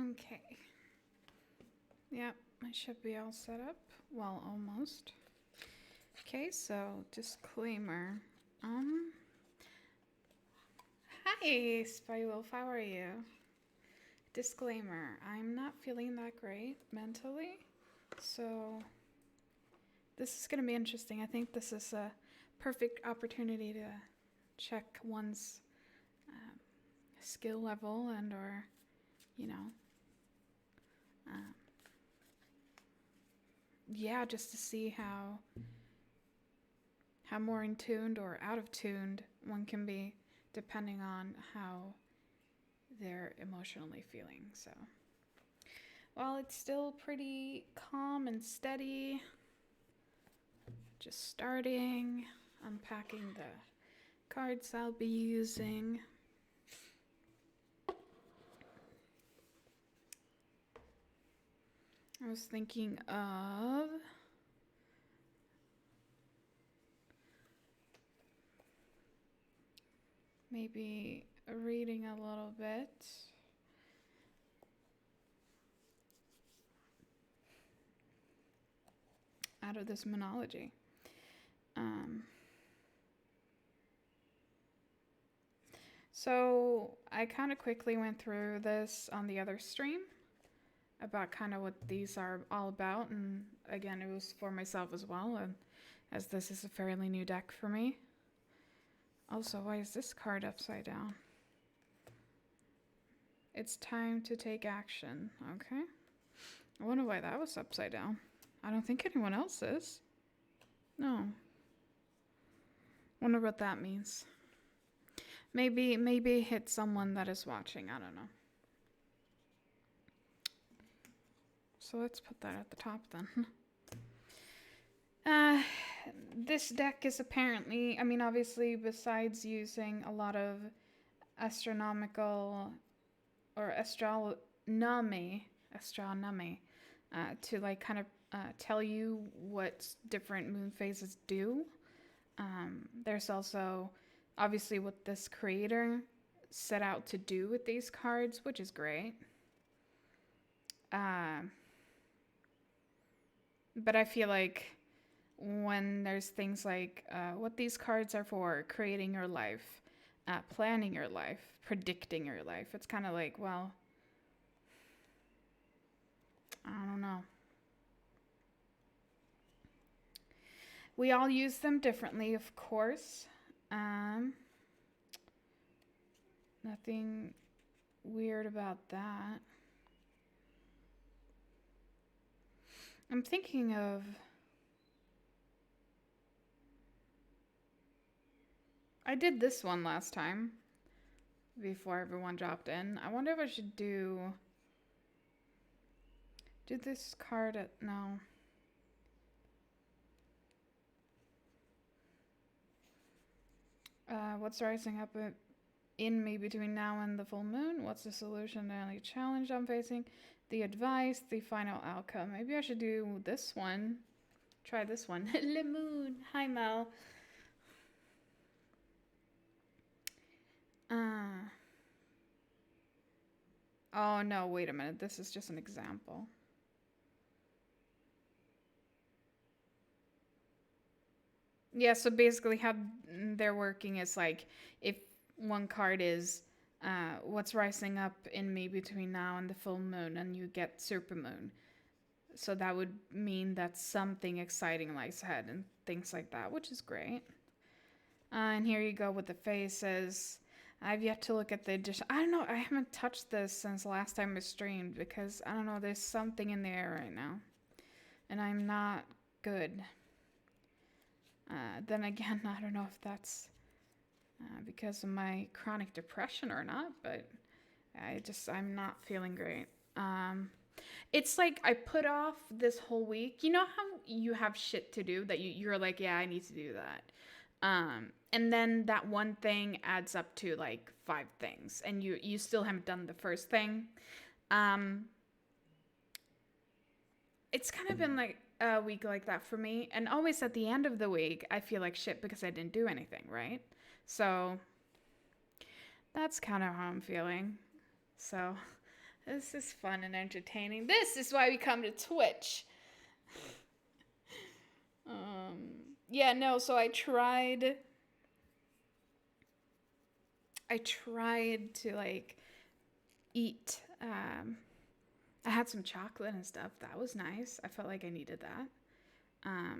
Okay. Yep, I should be all set up. Well, almost. Okay, so disclaimer. Hi, Spy Wolf, how are you? Disclaimer, I'm not feeling that great mentally, so this is going to be interesting. I think this is a perfect opportunity to check one's skill level and or, you know, yeah, just to see how more in tuned or out of tuned one can be depending on how they're emotionally feeling. So while it's still pretty calm and steady, just starting unpacking the cards I'll be using. I was thinking of maybe reading a little bit. Out of this monology. So I kind of quickly went through this on the other stream about kind of what these are all about. And again, it was for myself as well, and as this is a fairly new deck for me. Also, why is this card upside down? It's time to take action. Okay. I wonder why that was upside down. I don't think anyone else is. No. Wonder what that means. Maybe hit someone that is watching. I don't know. So let's put that at the top then. This deck is apparently, I mean, obviously, besides using a lot of astronomical or astronomy to like kind of tell you what different moon phases do. There's also obviously what this creator set out to do with these cards, which is great. But I feel like when there's things like what these cards are for, creating your life, planning your life, predicting your life, it's kind of like, well, I don't know. We all use them differently, of course. Nothing weird about that. I'm thinking of... I did this one last time before everyone dropped in. I wonder if I should do this card at... No. What's rising up in me between now and the full moon? What's the solution to any challenge I'm facing? The advice, the final outcome. Maybe I should do this one. Try this one. Le moon. Hi, Mel. Oh, no, wait a minute. This is just an example. Yeah, so basically how they're working is like if one card is what's rising up in me between now and the full moon, and you get supermoon. So that would mean that something exciting lies ahead and things like that, which is great. And here you go with the faces. I've yet to look at the edition. I don't know. I haven't touched this since the last time I streamed because, I don't know, there's something in the air right now. And I'm not good. Then again, I don't know if that's because of my chronic depression or not, but I'm not feeling great. It's like I put off this whole week. You know how you have shit to do that you're like, yeah, I need to do that. And then that one thing adds up to like 5 things, and you still haven't done the first thing. It's kind of been like a week like that for me, and always at the end of the week, I feel like shit because I didn't do anything, right? So that's kind of how I'm feeling. So This is fun and entertaining. This is why we come to Twitch. Yeah, no, so I tried to like eat. I had some chocolate and stuff. That was nice. I felt like I needed that. I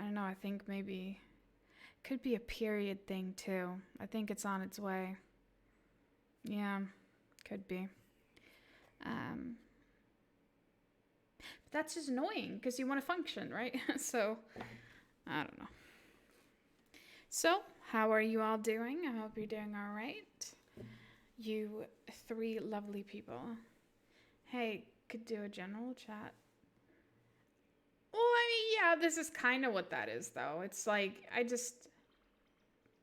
don't know. I think maybe it could be a period thing too. I think it's on its way. Yeah, could be. But that's just annoying because you want to function, right? So, I don't know. So, how are you all doing? I hope you're doing all right. You three lovely people. Hey, could do a general chat. Well, I mean, yeah, this is kind of what that is, though. It's like,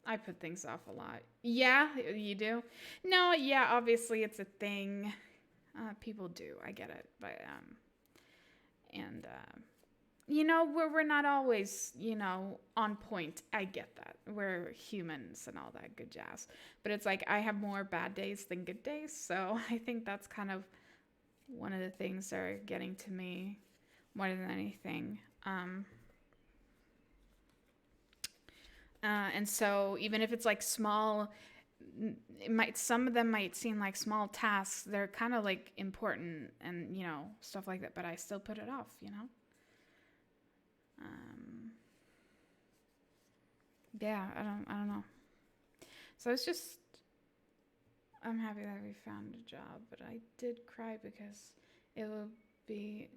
I put things off a lot. Yeah, you do? No, yeah, obviously it's a thing. People do, I get it. But, we're not always, on point. I get that. We're humans and all that good jazz. But it's like, I have more bad days than good days. So I think that's kind of one of the things that are getting to me more than anything. And so even if it's like small, some of them might seem like small tasks. They're kind of like important and, stuff like that. But I still put it off, Yeah, I don't know. So I'm happy that we found a job, but I did cry because it will be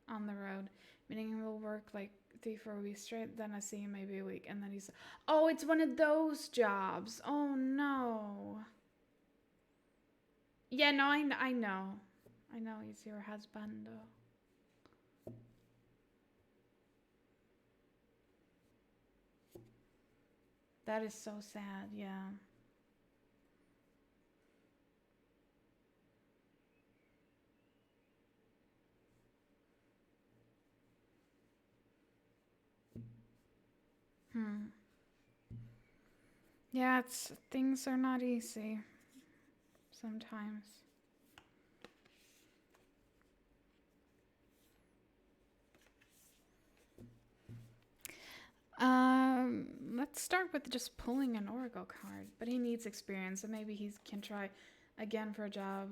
on the road, meaning we'll work like 3-4 weeks straight, then I see him maybe a week, and then he's, oh, it's one of those jobs. Oh no. Yeah, no, I know. I know he's your husband. That is so sad, yeah. Yeah, things are not easy sometimes. Let's start with just pulling an oracle card, but he needs experience, and maybe he can try again for a job.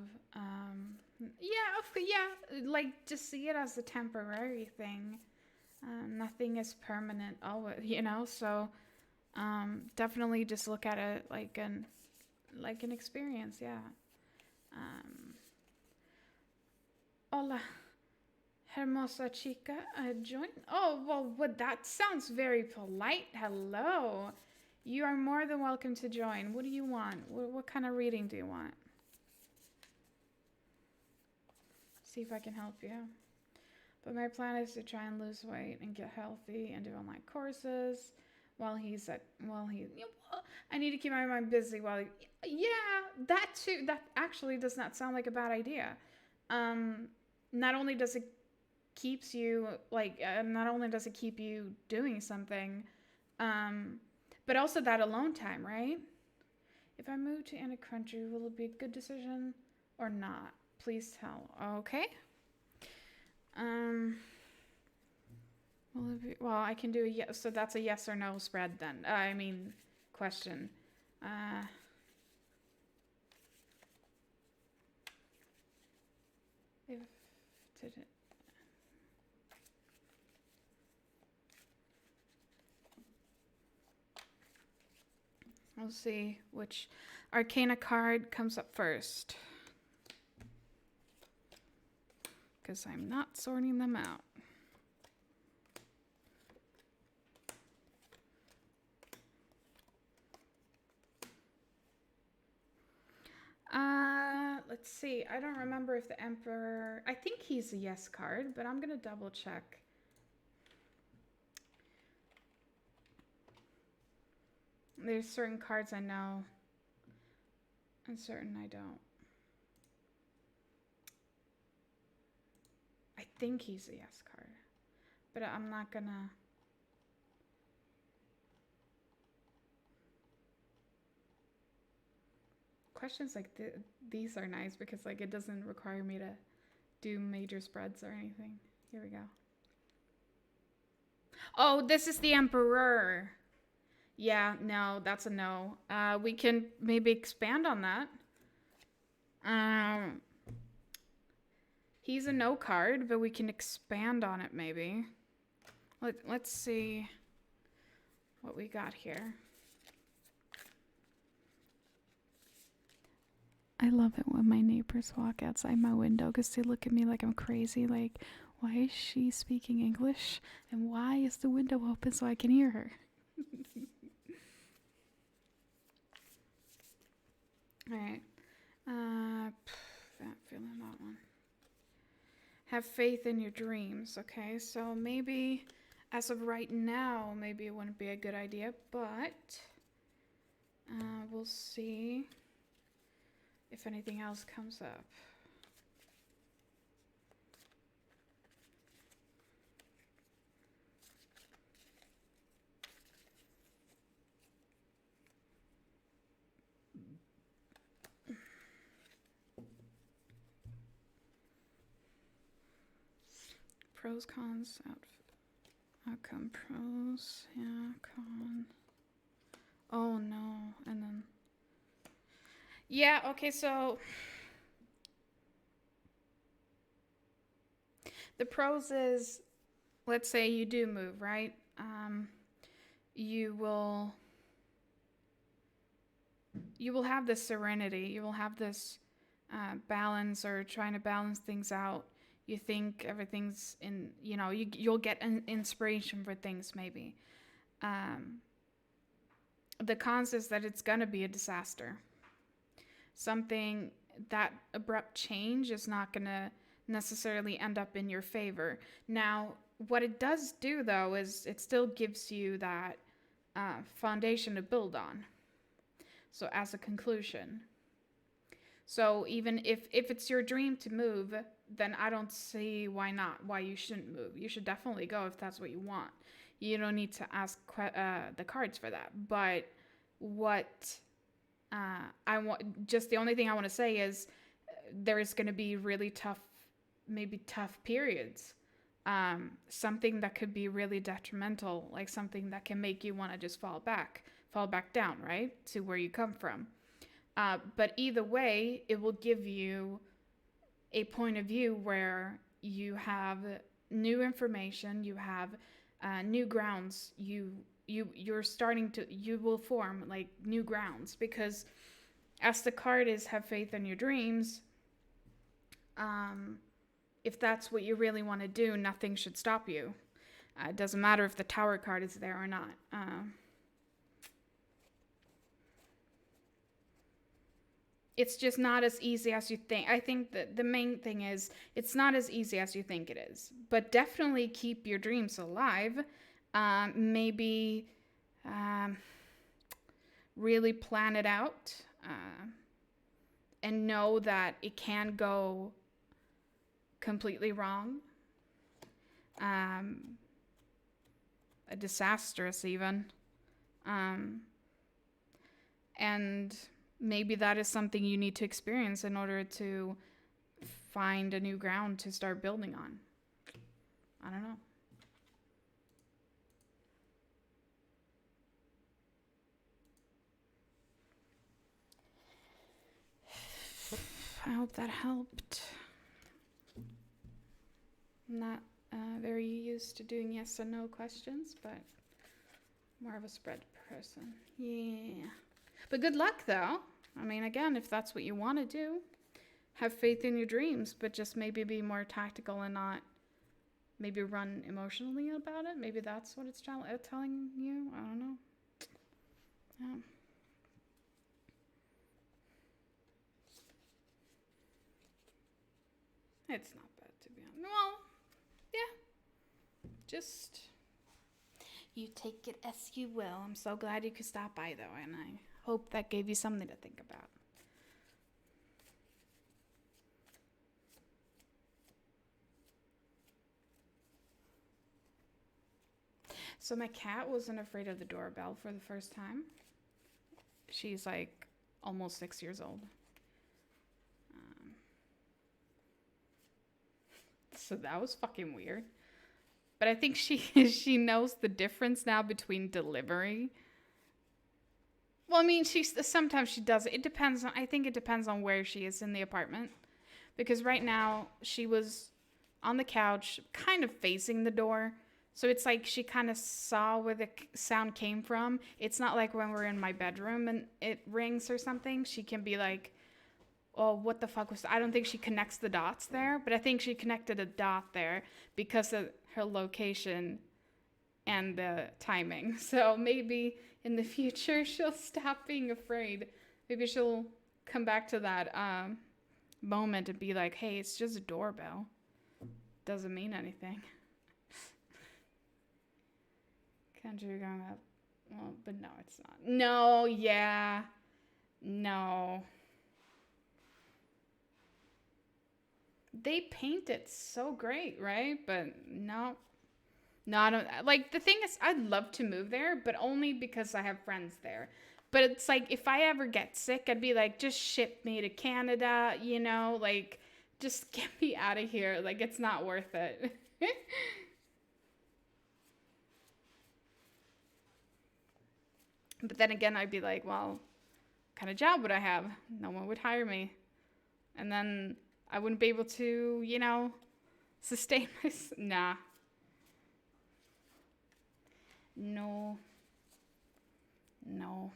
Like just see it as a temporary thing. Nothing is permanent always, so definitely just look at it like an experience, yeah. Hola, hermosa chica, join. Oh, well, that sounds very polite. Hello. You are more than welcome to join. What do you want? What kind of reading do you want? See if I can help you. But my plan is to try and lose weight and get healthy and do online courses while I need to keep my mind busy that too. That actually does not sound like a bad idea. Not only does it keep you doing something, but also that alone time, right? If I move to any country, will it be a good decision or not? Please tell. Okay. Well, I can do a yes. So that's a yes or no spread then. Question. We'll see which Arcana card comes up first, because I'm not sorting them out. Let's see. I don't remember if the Emperor... I think he's a yes card, but I'm going to double check. There's certain cards I know, and certain I don't. I think he's a yes card, but I'm not going to... questions like these are nice because like it doesn't require me to do major spreads or anything. Here we go. Oh, this is the Emperor. Yeah, no, that's a no. We can maybe expand on that. He's a no card, but we can expand on it maybe. Let's see what we got here. I love it when my neighbors walk outside my window because they look at me like I'm crazy. Like, why is she speaking English? And why is the window open so I can hear her? All right. Not feeling that one. Have faith in your dreams. Okay, so maybe as of right now, maybe it wouldn't be a good idea, but we'll see if anything else comes up. Pros, cons, outcome, pros, yeah, con. Oh no, and then. Yeah, okay, so. The pros is, let's say you do move, right? You will have this serenity. You will have this balance or trying to balance things out. You think everything's in, you'll get an inspiration for things maybe. The cons is that it's going to be a disaster. Something, that abrupt change is not going to necessarily end up in your favor. Now, what it does do, though, is it still gives you that foundation to build on. So as a conclusion. So even if it's your dream to move, then I don't see why you shouldn't move. You should definitely go if that's what you want. You don't need to ask the cards for that. But what I want, just the only thing I want to say is there is going to be really tough periods. Something that could be really detrimental, like something that can make you want to just fall back down, right? To where you come from. But either way, it will give you a point of view where you have new information, you have new grounds, you will form like new grounds, because as the card is have faith in your dreams, if that's what you really want to do, nothing should stop you. It doesn't matter if the Tower card is there or not. It's just not as easy as you think. I think that the main thing is it's not as easy as you think it is. But definitely keep your dreams alive. Maybe really plan it out and know that it can go completely wrong. Disastrous even. And maybe that is something you need to experience in order to find a new ground to start building on. I don't know. I hope that helped. I'm not very used to doing yes and no questions, but more of a spread person. Yeah. But good luck, though. I mean, again, if that's what you want to do, have faith in your dreams, but just maybe be more tactical and not maybe run emotionally about it. Maybe that's what it's telling you. I don't know. Yeah. It's not bad, to be honest. Well, yeah. Just, you take it as you will. I'm so glad you could stop by, though, and I hope that gave you something to think about. So my cat wasn't afraid of the doorbell for the first time. She's like almost 6 years old. So that was fucking weird. But I think she knows the difference now between delivery. Well, I mean, sometimes she does it. It depends on. I think it depends on where she is in the apartment, because right now she was on the couch, kind of facing the door. So it's like she kind of saw where the sound came from. It's not like when we're in my bedroom and it rings or something. She can be like, oh, what the fuck was that? I don't think she connects the dots there, but I think she connected a dot there because of her location and the timing. So maybe in the future she'll stop being afraid. Maybe she'll come back to that moment and be like, hey, it's just a doorbell. Doesn't mean anything. Country going up. Well, but no, it's not. No, yeah. No. They paint it so great, right? But no. No, I don't. Like, the thing is, I'd love to move there, but only because I have friends there. But it's like, if I ever get sick, I'd be like, just ship me to Canada, you know? Like, just get me out of here. Like, it's not worth it. But then again, I'd be like, well, what kind of job would I have? No one would hire me. And then I wouldn't be able to, you know, sustain myself. Nah. No. No.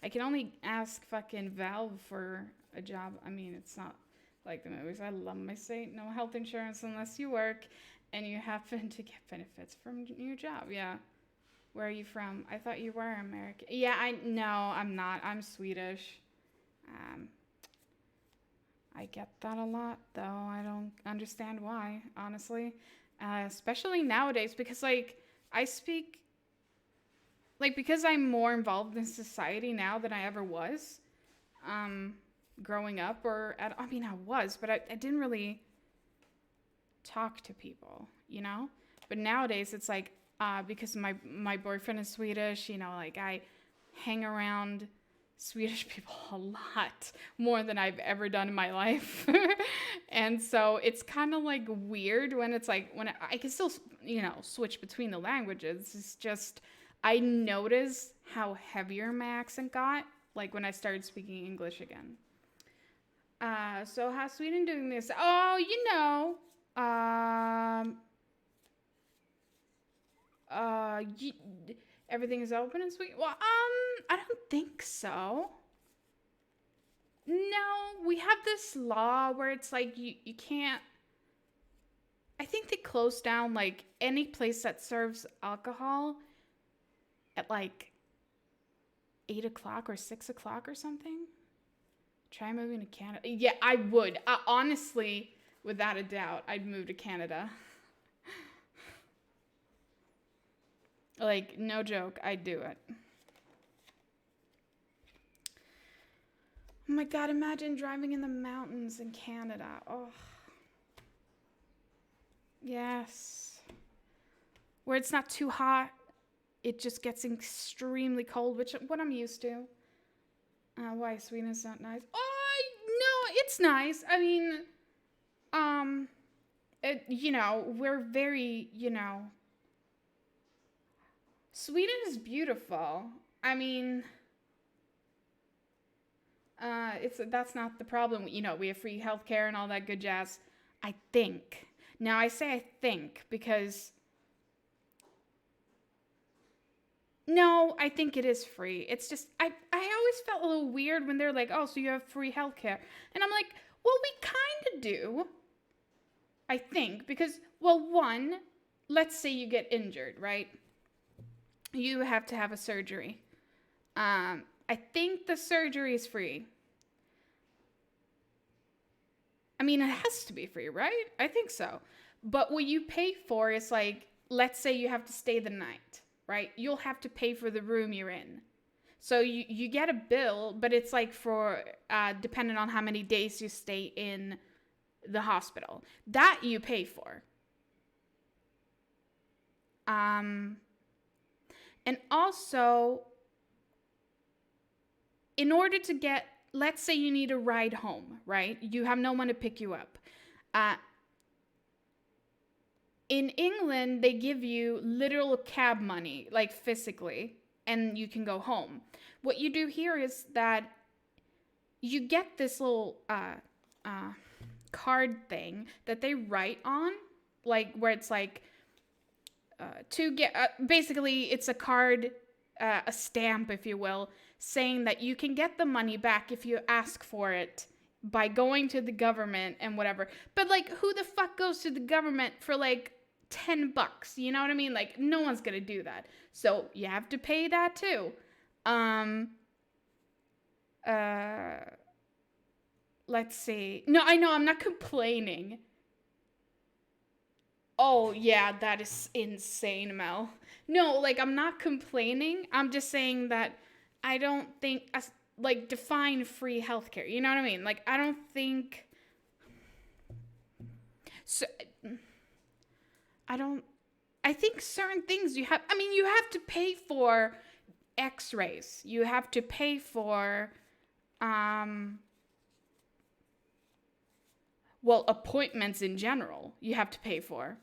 I can only ask fucking Valve for a job. I mean, it's not like the movies. I love my state. No health insurance unless you work and you happen to get benefits from your job. Yeah. Where are you from? I thought you were American. Yeah, no, I'm not. I'm Swedish. I get that a lot, though. I don't understand why, honestly. Especially nowadays, because, like, I speak, like, because I'm more involved in society now than I ever was, growing up, I mean, I was, but I didn't really talk to people, you know? But nowadays, it's like, because my boyfriend is Swedish, you know, like, I hang around Swedish people a lot more than I've ever done in my life. And so it's kind of like weird when it's like, when I can still, you know, switch between the languages. It's just, I notice how heavier my accent got, like when I started speaking English again. So how's Sweden doing this? Oh, you know, everything is open in Sweden. Well, I don't think so. No, we have this law where it's like you can't. I think they closed down like any place that serves alcohol at like 8 o'clock or 6 o'clock or something. Try moving to Canada. Yeah, I would. Honestly, without a doubt, I'd move to Canada. Like, no joke, I'd do it. Oh my God, imagine driving in the mountains in Canada. Oh. Yes. Where it's not too hot. It just gets extremely cold, which what I'm used to. Why Sweden is not nice? Oh, no, it's nice. I mean, you know, we're very, you know, Sweden is beautiful. I mean, that's not the problem. You know, we have free healthcare and all that good jazz. I think. Now I say I think because no, I think it is free. It's just I always felt a little weird when they're like, "Oh, so you have free healthcare." And I'm like, "Well, we kind of do." I think because well, one, let's say you get injured, right? You have to have a surgery. I think the surgery is free. I mean, it has to be free, right? I think so. But what you pay for is like, let's say you have to stay the night, right? You'll have to pay for the room you're in. So you get a bill, but it's like for, depending on how many days you stay in the hospital. That you pay for. And also, in order to get, let's say you need a ride home, right? You have no one to pick you up. In England, they give you literal cab money, like physically, and you can go home. What you do here is that you get this little card thing that they write on, like where it's like to get basically it's a card, a stamp, if you will, saying that you can get the money back if you ask for it by going to the government and whatever. But like, who the fuck goes to the government for like $10? You know what I mean? Like, no one's gonna do that. So you have to pay that too. Let's see. No, I know, I'm not complaining. Oh, yeah, that is insane, Mel. No, like, I'm not complaining. I'm just saying that I don't think, like, define free healthcare. You know what I mean? Like, I don't think. So, I think certain things you have to pay for x-rays. You have to pay for, appointments in general, you have to pay for.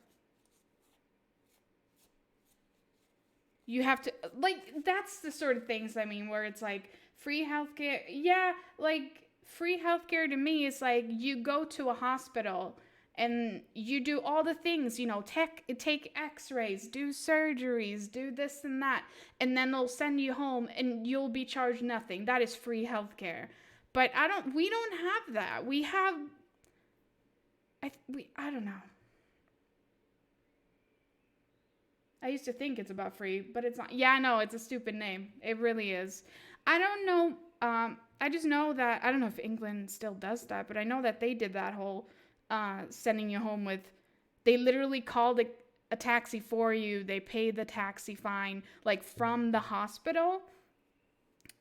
You have to, like, that's the sort of things, I mean, where it's like free healthcare. Yeah, like, free healthcare to me is like you go to a hospital and you do all the things, you know, take x-rays, do surgeries, do this and that, and then they'll send you home and you'll be charged nothing. That is free healthcare. But we don't have that. We have, I don't know. I used to think it's about free, but it's not. Yeah, I know, it's a stupid name. It really is. I don't know. I just know that, I don't know if England still does that, but I know that they did that whole sending you home with, they literally called a taxi for you. They paid the taxi fine, like, from the hospital.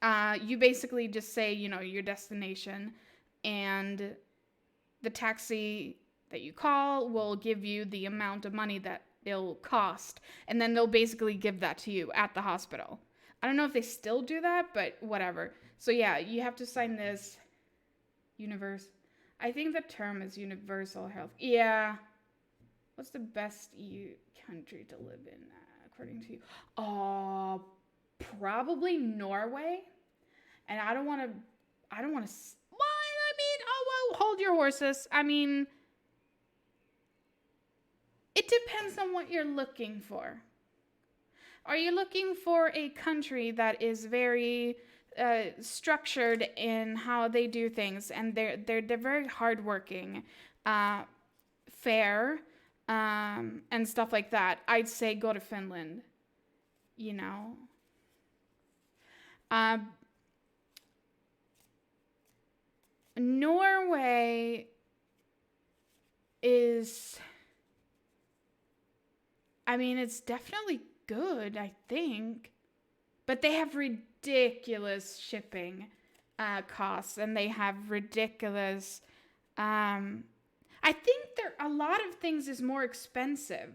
You basically just say, you know, your destination, and the taxi that you call will give you the amount of money that it'll cost, and then they'll basically give that to you at the hospital. I don't know if they still do that, but whatever. So yeah, you have to sign this I think the term is universal health. Yeah. What's the best EU country to live in, according to you? Probably Norway. And I don't want to, well, I mean, well, hold your horses. I mean, it depends on what you're looking for. Are you looking for a country that is very structured in how they do things, and they're very hardworking, fair, and stuff like that? I'd say go to Finland. You know. Norway is, I mean, it's definitely good, I think, but they have ridiculous shipping costs, and they have ridiculous, I think a lot of things is more expensive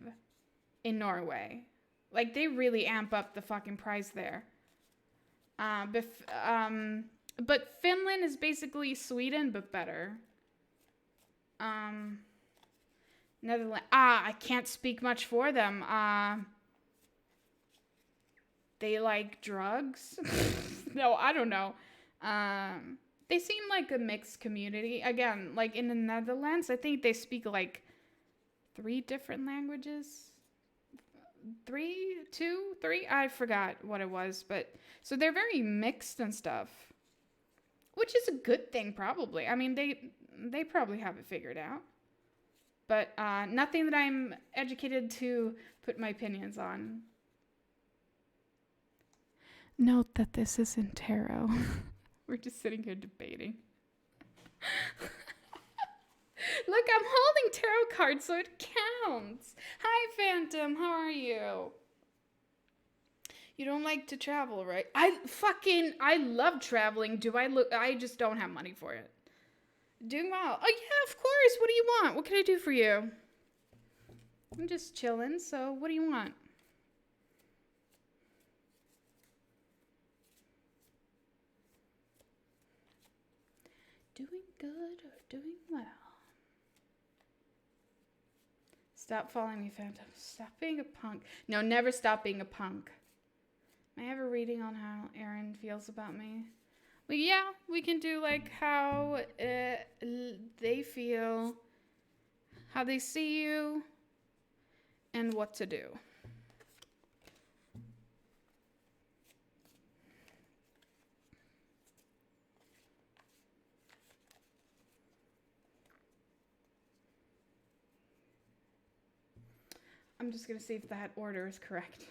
in Norway. Like, they really amp up the fucking price there. But Finland is basically Sweden, but better. Netherlands. I can't speak much for them. They like drugs? No, I don't know. They seem like a mixed community. Again, like in the Netherlands, I think they speak like 3 different languages. 3, 2, 3? I forgot what it was, but so they're very mixed and stuff, which is a good thing, probably. I mean, they probably have it figured out, but nothing that I'm educated to put my opinions on. Note that this isn't tarot. We're just sitting here debating. Look, I'm holding tarot cards, so it counts. Hi, Phantom. How are you? You don't like to travel, right? I love traveling. I just don't have money for it. Doing well. Oh, yeah, of course. What do you want? What can I do for you? I'm just chilling, so what do you want? good or doing well. Stop following me, Phantom. Stop being a punk. No, never stop being a punk. May I have a reading on how Aaron feels about me? Well, yeah, we can do like how they feel, how they see you, and what to do. I'm just going to see if that order is correct.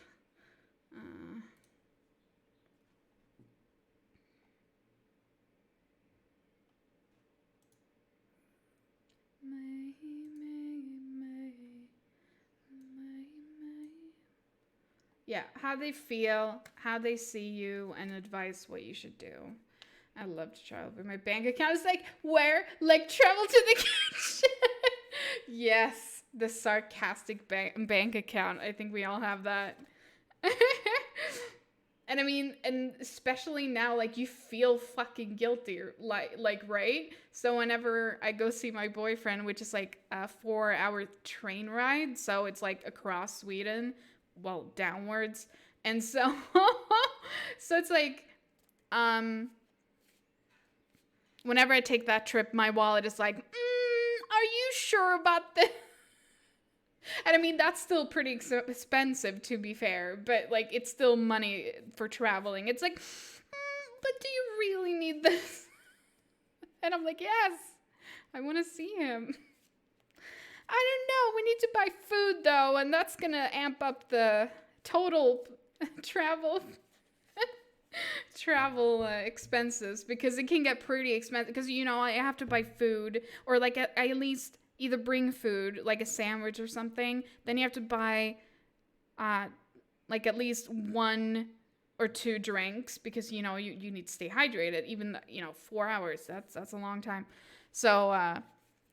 Yeah, how they feel, how they see you, and advice what you should do. I love to travel, but my bank account is like, where? Like, travel to the kitchen. Yes, the sarcastic bank account. I think we all have that. And I mean, and especially now, like, you feel fucking guilty, like, right? So whenever I go see my boyfriend, which is like a 4-hour train ride, so it's like across Sweden, well, downwards. And so, so it's like, whenever I take that trip, my wallet is like, are you sure about this? And I mean, that's still pretty expensive, to be fair, but like, it's still money for traveling. It's like, but do you really need this? And I'm like, yes, I want to see him. I don't know. We need to buy food though, and that's gonna amp up the total travel expenses, because it can get pretty expensive, because you know I have to buy food, or like at least either bring food like a sandwich or something, then you have to buy like at least 1 or 2 drinks, because you know you need to stay hydrated, even 4 hours, that's a long time. So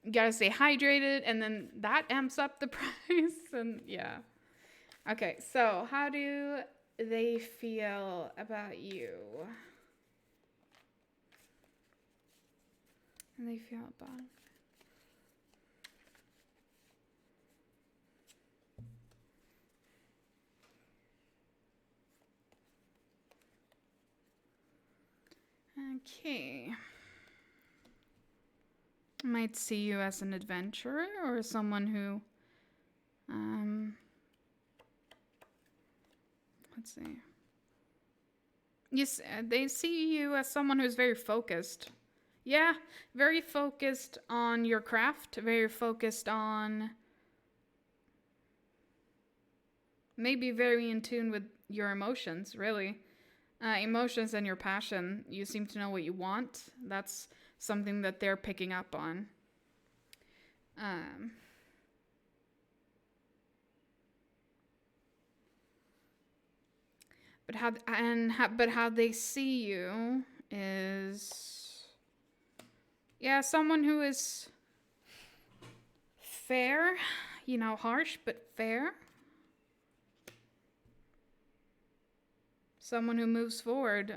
you gotta stay hydrated, and then that amps up the price. And yeah, okay, so how do they feel about you? And they feel about okay. Might see you as an adventurer, or someone who let's see. Yes, they see you as someone who's very focused. Yeah, very focused on your craft, very focused on maybe very in tune with your emotions, really. Emotions and your passion. You seem to know what you want. That's something that they're picking up on. But how they see you is, yeah, someone who is fair, harsh but fair. Someone who moves forward,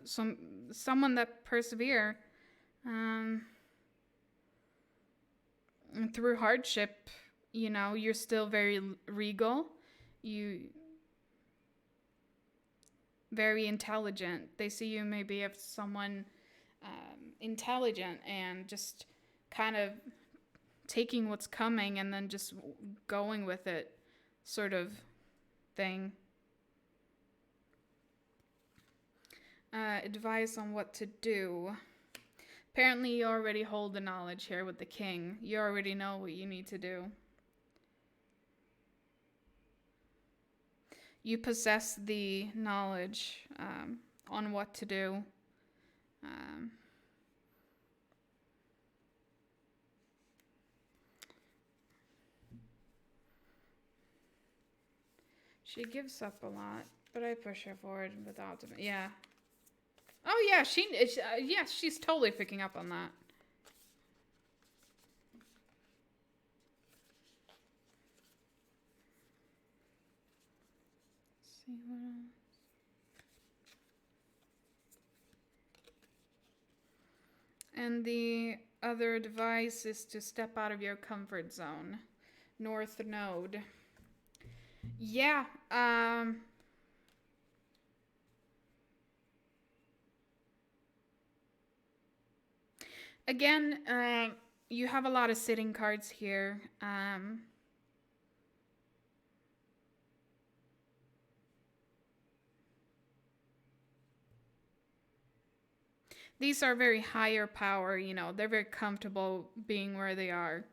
someone that persevere through hardship. You're still very regal. You very intelligent. They see you maybe as someone intelligent and just kind of taking what's coming and then just going with it, sort of thing. Advice on what to do. Apparently you already hold the knowledge here with the king. You already know what you need to do. You possess the knowledge on what to do. She gives up a lot, but I push her forward with optimism. Yeah. Oh yeah, she's totally picking up on that. Let's see what else. And the other advice is to step out of your comfort zone. North Node. Yeah. Again, you have a lot of sitting cards here. These are very higher power, you know, they're very comfortable being where they are.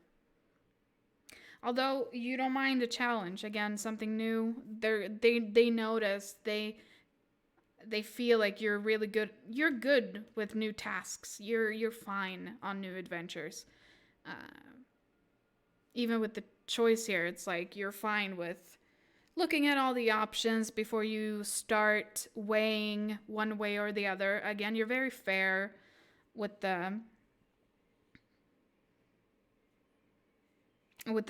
Although you don't mind a challenge, again, something new, they notice, they feel like you're really good. You're good with new tasks. You're fine on new adventures. Uh, Even with the choice here, it's like you're fine with looking at all the options before you start weighing one way or the other. Again, you're very fair with the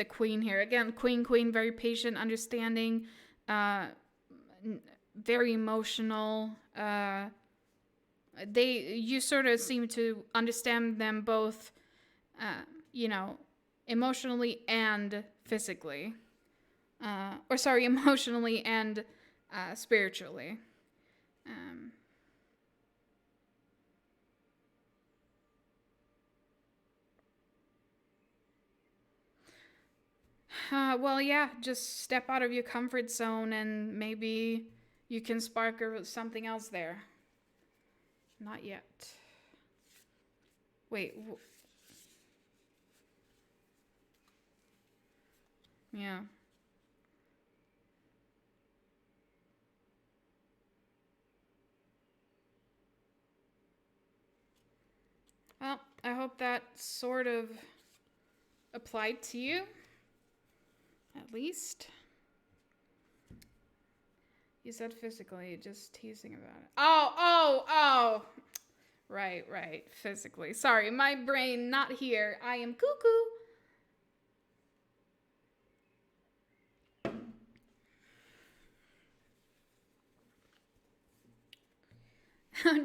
queen here. Again, queen, very patient, understanding, uh, very emotional. You sort of seem to understand them both, you know, emotionally and physically. Emotionally and spiritually. Um, well, yeah, just step out of your comfort zone and maybe you can spark something else there. Not yet. Wait. Yeah. Well, I hope that sort of applied to you, at least. You said physically, just teasing about it. Oh. Right. Physically. Sorry, my brain not here. I am cuckoo.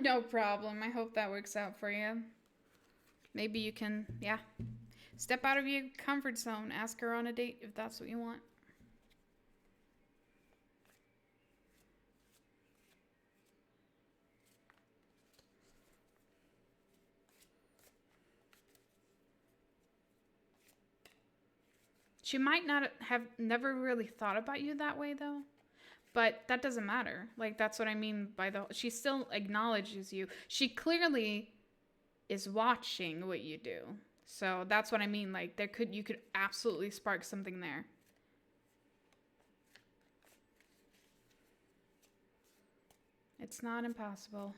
No problem. I hope that works out for you. Maybe you can, yeah, step out of your comfort zone. Ask her on a date if that's what you want. She might not have never really thought about you that way, though. But that doesn't matter. Like, that's what I mean by she still acknowledges you. She clearly is watching what you do. So that's what I mean. Like, you could absolutely spark something there. It's not impossible.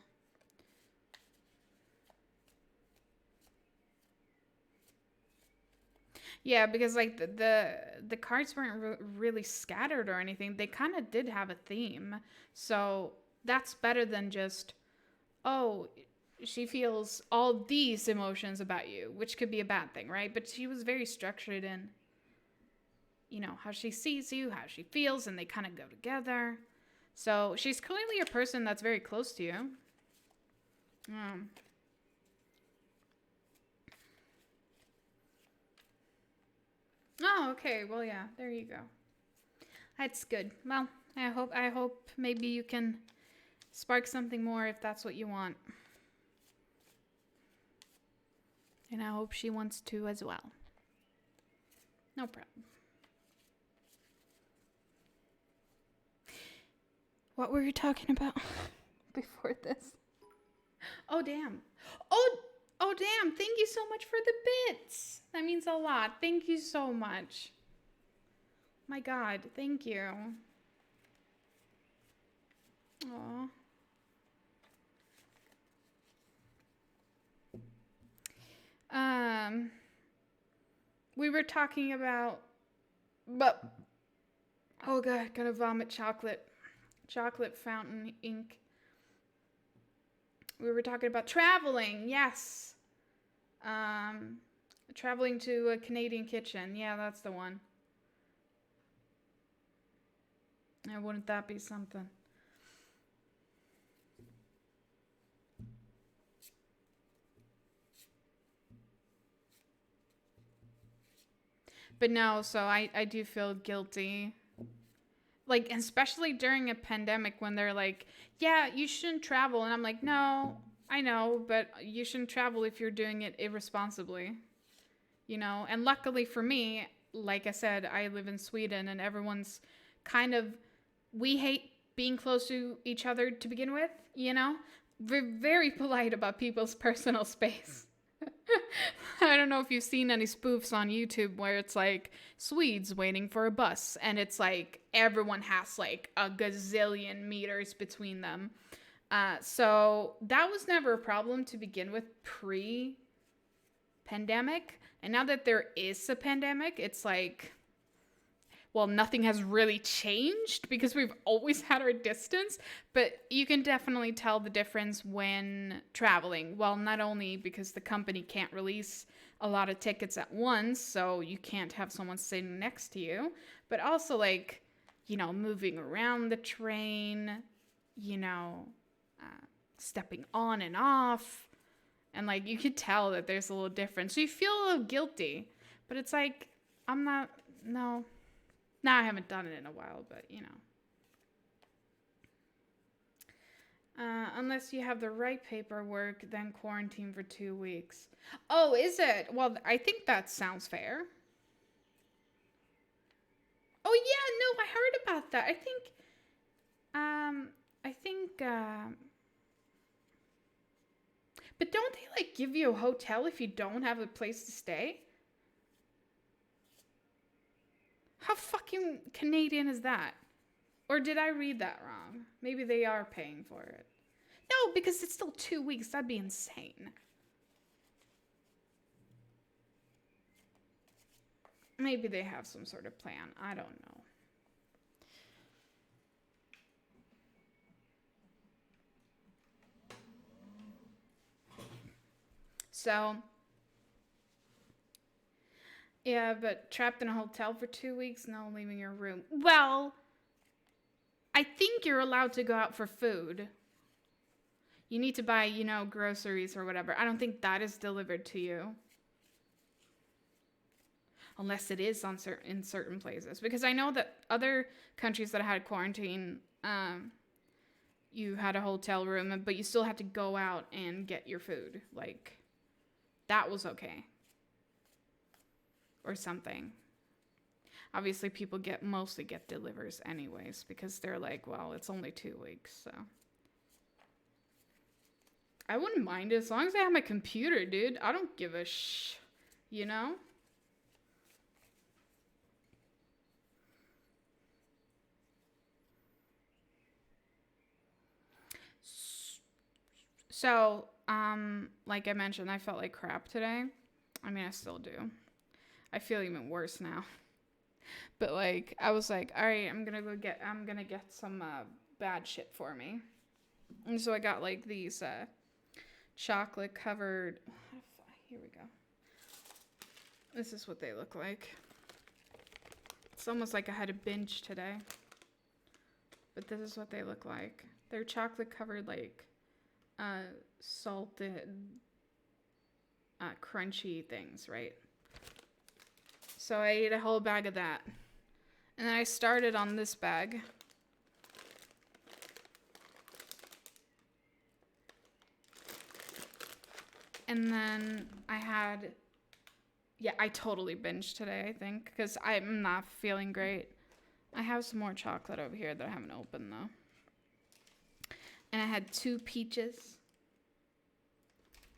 Yeah, because like the cards weren't really scattered or anything. They kind of did have a theme. So that's better than just, oh, she feels all these emotions about you, which could be a bad thing, right? But she was very structured in, you know, how she sees you, how she feels, and they kind of go together. So she's clearly a person that's very close to you. Oh, okay. Well, yeah. There you go. That's good. Well, I hope maybe you can spark something more if that's what you want. And I hope she wants to as well. No problem. What were you talking about before this? Oh, damn. Oh, damn. Thank you so much for the bits. That means a lot. Thank you so much. My God, thank you. Aw. We were talking about, but oh God, gonna vomit chocolate fountain ink. We were talking about traveling. Yes. Traveling to a Canadian kitchen. Yeah, that's the one. And wouldn't that be something? But no, so I do feel guilty. Like, especially during a pandemic when they're like, yeah, you shouldn't travel. And I'm like, no, I know, but you shouldn't travel if you're doing it irresponsibly. You know? And luckily for me, like I said, I live in Sweden and everyone's kind of, we hate being close to each other to begin with, you know? We're very polite about people's personal space. I don't know if you've seen any spoofs on YouTube where it's like Swedes waiting for a bus and it's like everyone has like a gazillion meters between them. So that was never a problem to begin with pre-pandemic. And now that there is a pandemic, it's like, well, nothing has really changed because we've always had our distance, but you can definitely tell the difference when traveling. Well, not only because the company can't release a lot of tickets at once, so you can't have someone sitting next to you, but also like, you know, moving around the train, you know, stepping on and off, and like you could tell that there's a little difference. So you feel a little guilty, but it's like, I'm not, no. Now I haven't done it in a while, but you know. Unless you have the right paperwork, then quarantine for 2 weeks. Oh, is it? Well, I think that sounds fair. Oh yeah, no, I heard about that. But don't they like give you a hotel if you don't have a place to stay? How fucking Canadian is that? Or did I read that wrong? Maybe they are paying for it. No, because it's still 2 weeks. That'd be insane. Maybe they have some sort of plan. I don't know. So, yeah, but trapped in a hotel for 2 weeks, no leaving your room. Well, I think you're allowed to go out for food. You need to buy, you know, groceries or whatever. I don't think that is delivered to you. Unless it is in certain places. Because I know that other countries that had quarantine, you had a hotel room, but you still had to go out and get your food. Like, that was okay. Or something. Obviously, people mostly get delivers anyways, because they're like, well, it's only 2 weeks, so. I wouldn't mind it as long as I have my computer, dude. I don't give a you know? So, like I mentioned, I felt like crap today. I mean, I still do. I feel even worse now. But like, I was like, all right, I'm gonna get some bad shit for me. And so I got like these chocolate covered. Here we go. This is what they look like. It's almost like I had a binge today. But this is what they look like. They're chocolate covered, like salted, crunchy things, right? So I ate a whole bag of that. And then I started on this bag. And then I had, I totally binged today, I think, because I'm not feeling great. I have some more chocolate over here that I haven't opened, though. And I had 2 peaches.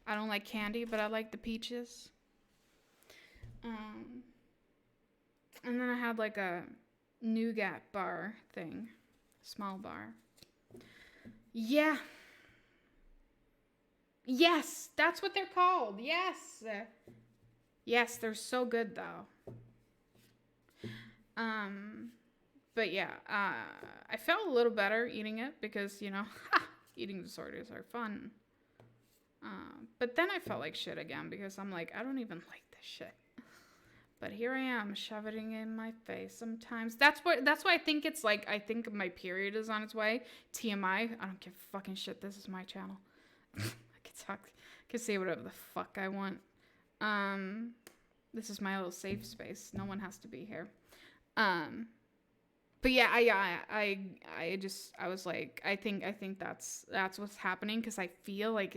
I don't like candy, but I like the peaches. And then I had like a nougat bar thing. Small bar. Yeah. Yes, that's what they're called. Yes. Yes, they're so good though. But yeah, I felt a little better eating it because, you know, eating disorders are fun. But then I felt like shit again because I'm like, I don't even like this shit. But here I am shoving it in my face sometimes. That's why I think it's like, I think my period is on its way. TMI. I don't give fucking shit. This is my channel. I can say whatever the fuck I want. This is my little safe space. No one has to be here. Um, but yeah, I was like, I think that's what's happening, because I feel like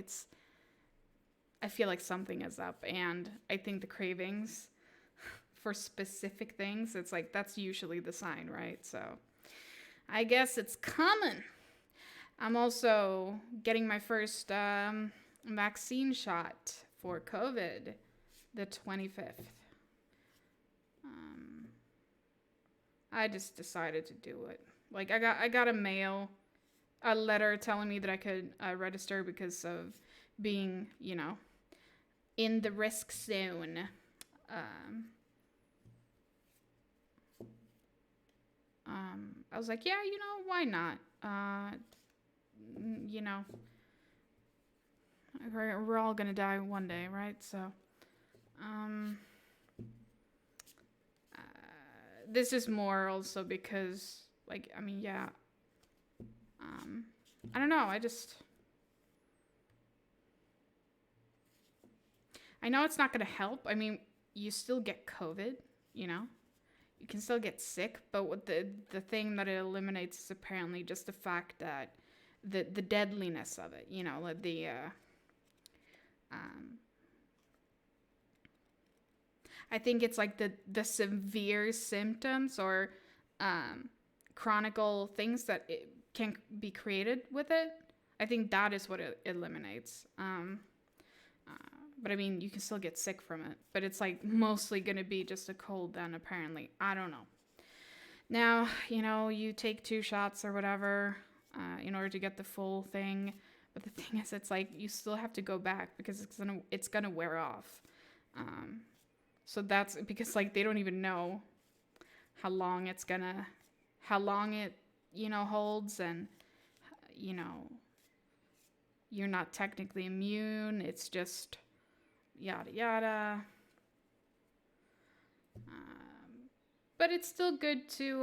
something is up, and I think the cravings for specific things, it's like that's usually the sign, right? So I guess it's coming. I'm also getting my first vaccine shot for COVID the 25th. I just decided to do it. Like I got a letter telling me that I could register because of being, in the risk zone. I was like, yeah, why not? You know, we're all gonna die one day, right? So, this is more also because, like, I mean, yeah, I don't know. I know it's not gonna help. I mean, you still get COVID, you can still get sick, but what the thing that it eliminates is apparently just the fact that the deadliness of it, like I think it's like the severe symptoms or chronicle things that it can be created with it. I think that is what it eliminates. But I mean, you can still get sick from it. But it's like mostly going to be just a cold then, apparently. I don't know. Now, you take 2 shots or whatever in order to get the full thing. But the thing is, it's like you still have to go back because it's gonna wear off. So that's because like they don't even know how long it holds, and you're not technically immune. It's just yada yada. But it's still good to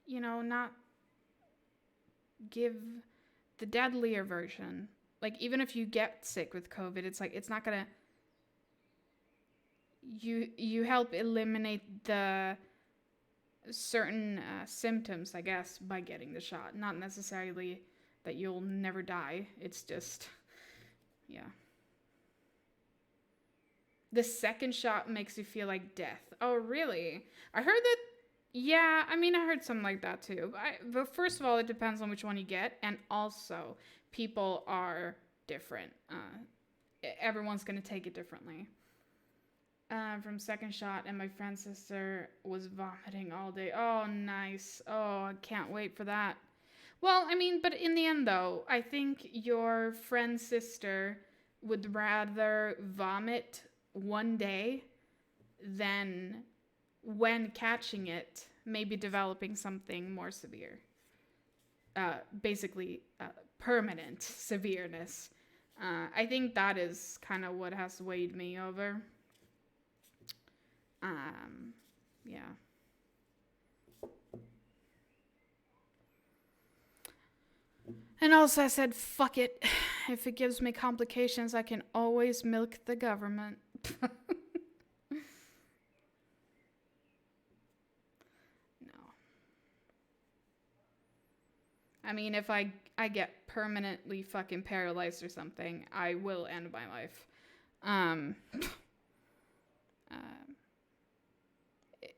not give the deadlier version. Like, even if you get sick with COVID, it's like it's not gonna. You help eliminate the certain symptoms, I guess, by getting the shot. Not necessarily that you'll never die. It's just, yeah. The second shot makes you feel like death. Oh, really? I heard that. Yeah, I mean, I heard something like that too. But first of all, it depends on which one you get, and also people are different. Everyone's gonna take it differently. From second shot, and my friend's sister was vomiting all day. Oh, nice. Oh, I can't wait for that. Well, I mean, but in the end, though, I think your friend's sister would rather vomit one day than, when catching it, maybe developing something more severe. Basically, permanent severeness. I think that is kind of what has weighed me over. Yeah. And also I said, fuck it. If it gives me complications, I can always milk the government. No. I mean, if I get permanently fucking paralyzed or something, I will end my life.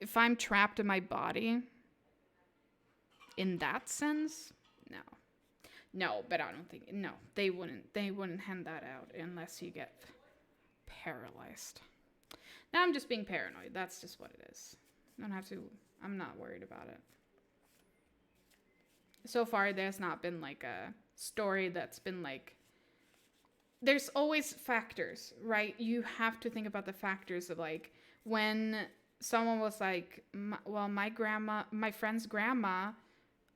If I'm trapped in my body, in that sense, no, but I don't think, no, they wouldn't hand that out unless you get paralyzed. Now I'm just being paranoid. That's just what it is. I'm not worried about it. So far, there's not been like a story that's been like, there's always factors, right? You have to think about the factors of like, when someone was like, my friend's grandma,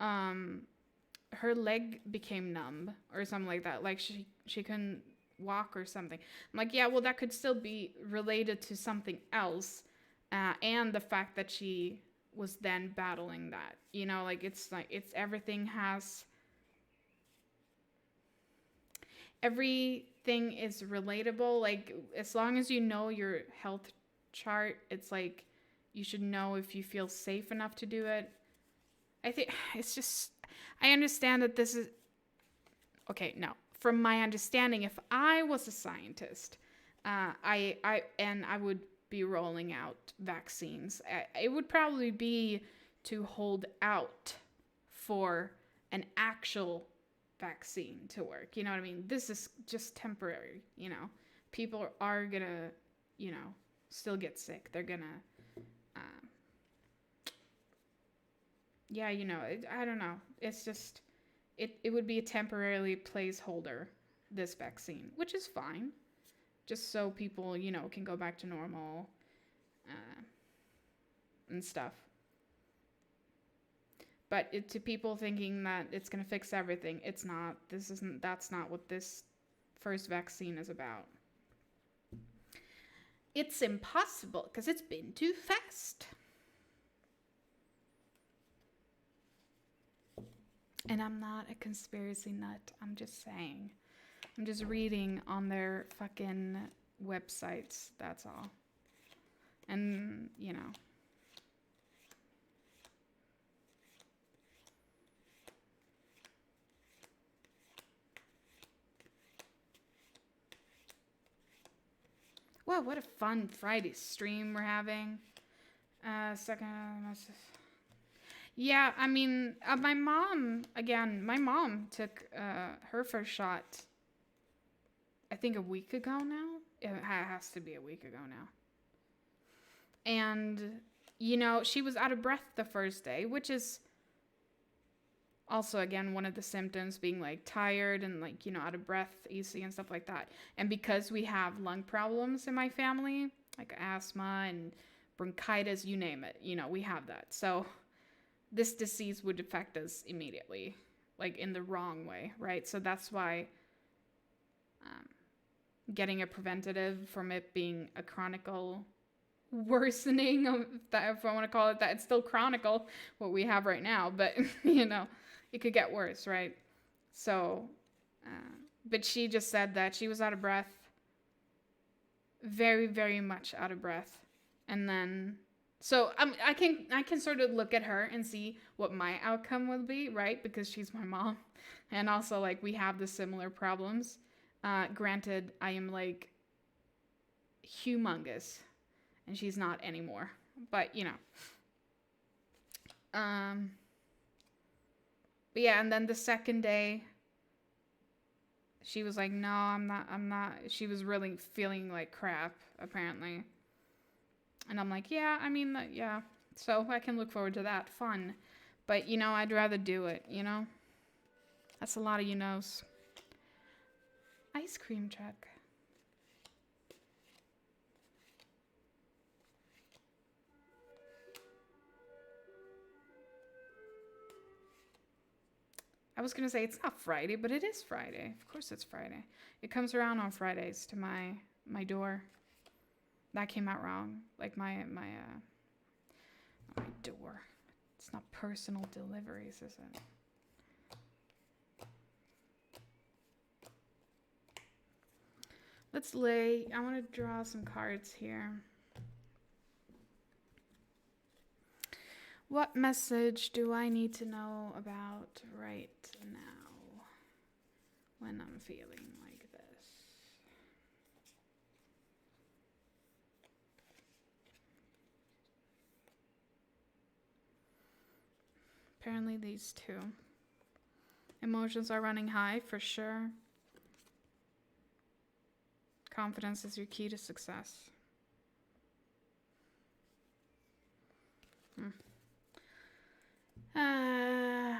her leg became numb or something like that. Like she couldn't walk or something. I'm like, yeah, well, that could still be related to something else. And the fact that she was then battling that, it's everything is relatable. Like, as long as you know your health chart. It's like you should know if you feel safe enough to do it. I think it's just, I understand that this is, okay, no. From my understanding, if I was a scientist, I would be rolling out vaccines, it would probably be to hold out for an actual vaccine to work. You know what I mean? This is just temporary, you know. People are gonna, you know, still get sick. They're gonna, yeah, you know, I don't know. It's just, it would be a temporarily placeholder, this vaccine, which is fine. Just so people, you know, can go back to normal and stuff. But to people thinking that it's going to fix everything, it's not. That's not what this first vaccine is about. It's impossible because it's been too fast. And I'm not a conspiracy nut. I'm just saying. I'm just reading on their fucking websites. That's all. And, you know. Wow, what a fun Friday stream we're having. Second, yeah, I mean, my mom took her first shot, I think a week ago now. It has to be a week ago now. And, you know, she was out of breath the first day, which is also, again, one of the symptoms, being like tired and like, you know, out of breath easily and stuff like that. And because we have lung problems in my family, like asthma and bronchitis, you name it, you know, we have that. So this disease would affect us immediately, like in the wrong way, right? So that's why getting a preventative from it being a chronicle worsening of that, if I want to call it that, it's still chronicle, what we have right now, but you know, it could get worse, right? So, but she just said that she was out of breath, very, very much out of breath. And then, so I can sort of look at her and see what my outcome will be, right? Because she's my mom. And also, like, we have the similar problems. Granted, I am, like, humongous. And she's not anymore. But, you know. But yeah, and then the second day, she was like, no, I'm not. She was really feeling like crap, apparently. And I'm like, yeah, I mean, yeah. So I can look forward to that. Fun. But, you know, I'd rather do it, you know? That's a lot of you-knows. Ice cream truck. I was going to say it's not Friday, but it is Friday. Of course it's Friday. It comes around on Fridays to my door. That came out wrong. Like my door. It's not personal deliveries, is it? Let's lay. I want to draw some cards here. What message do I need to know about right now when I'm feeling like this? Apparently these two. Emotions are running high for sure. Confidence is your key to success.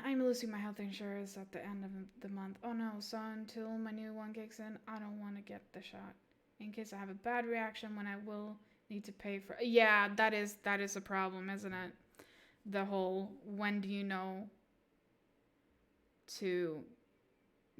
I'm losing my health insurance at the end of the month. Oh no, so until my new one kicks in, I don't want to get the shot. In case I have a bad reaction when I will need to pay for... Yeah, that is a problem, isn't it? The whole, when do you know to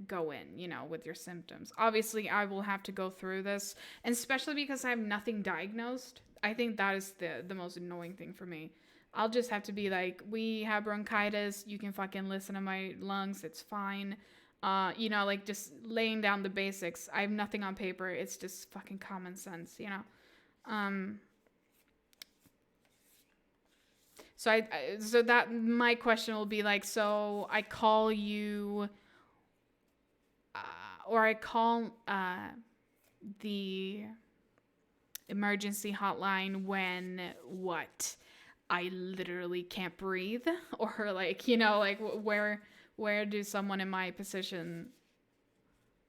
go in, you know, with your symptoms? Obviously, I will have to go through this, and especially because I have nothing diagnosed. I think that is the most annoying thing for me. I'll just have to be like, we have bronchitis, you can fucking listen to my lungs, it's fine. You know, like just laying down the basics. I have nothing on paper, it's just fucking common sense, you know. So that my question will be like, so I call you, or I call the emergency hotline when what? I literally can't breathe, or like, like where do someone in my position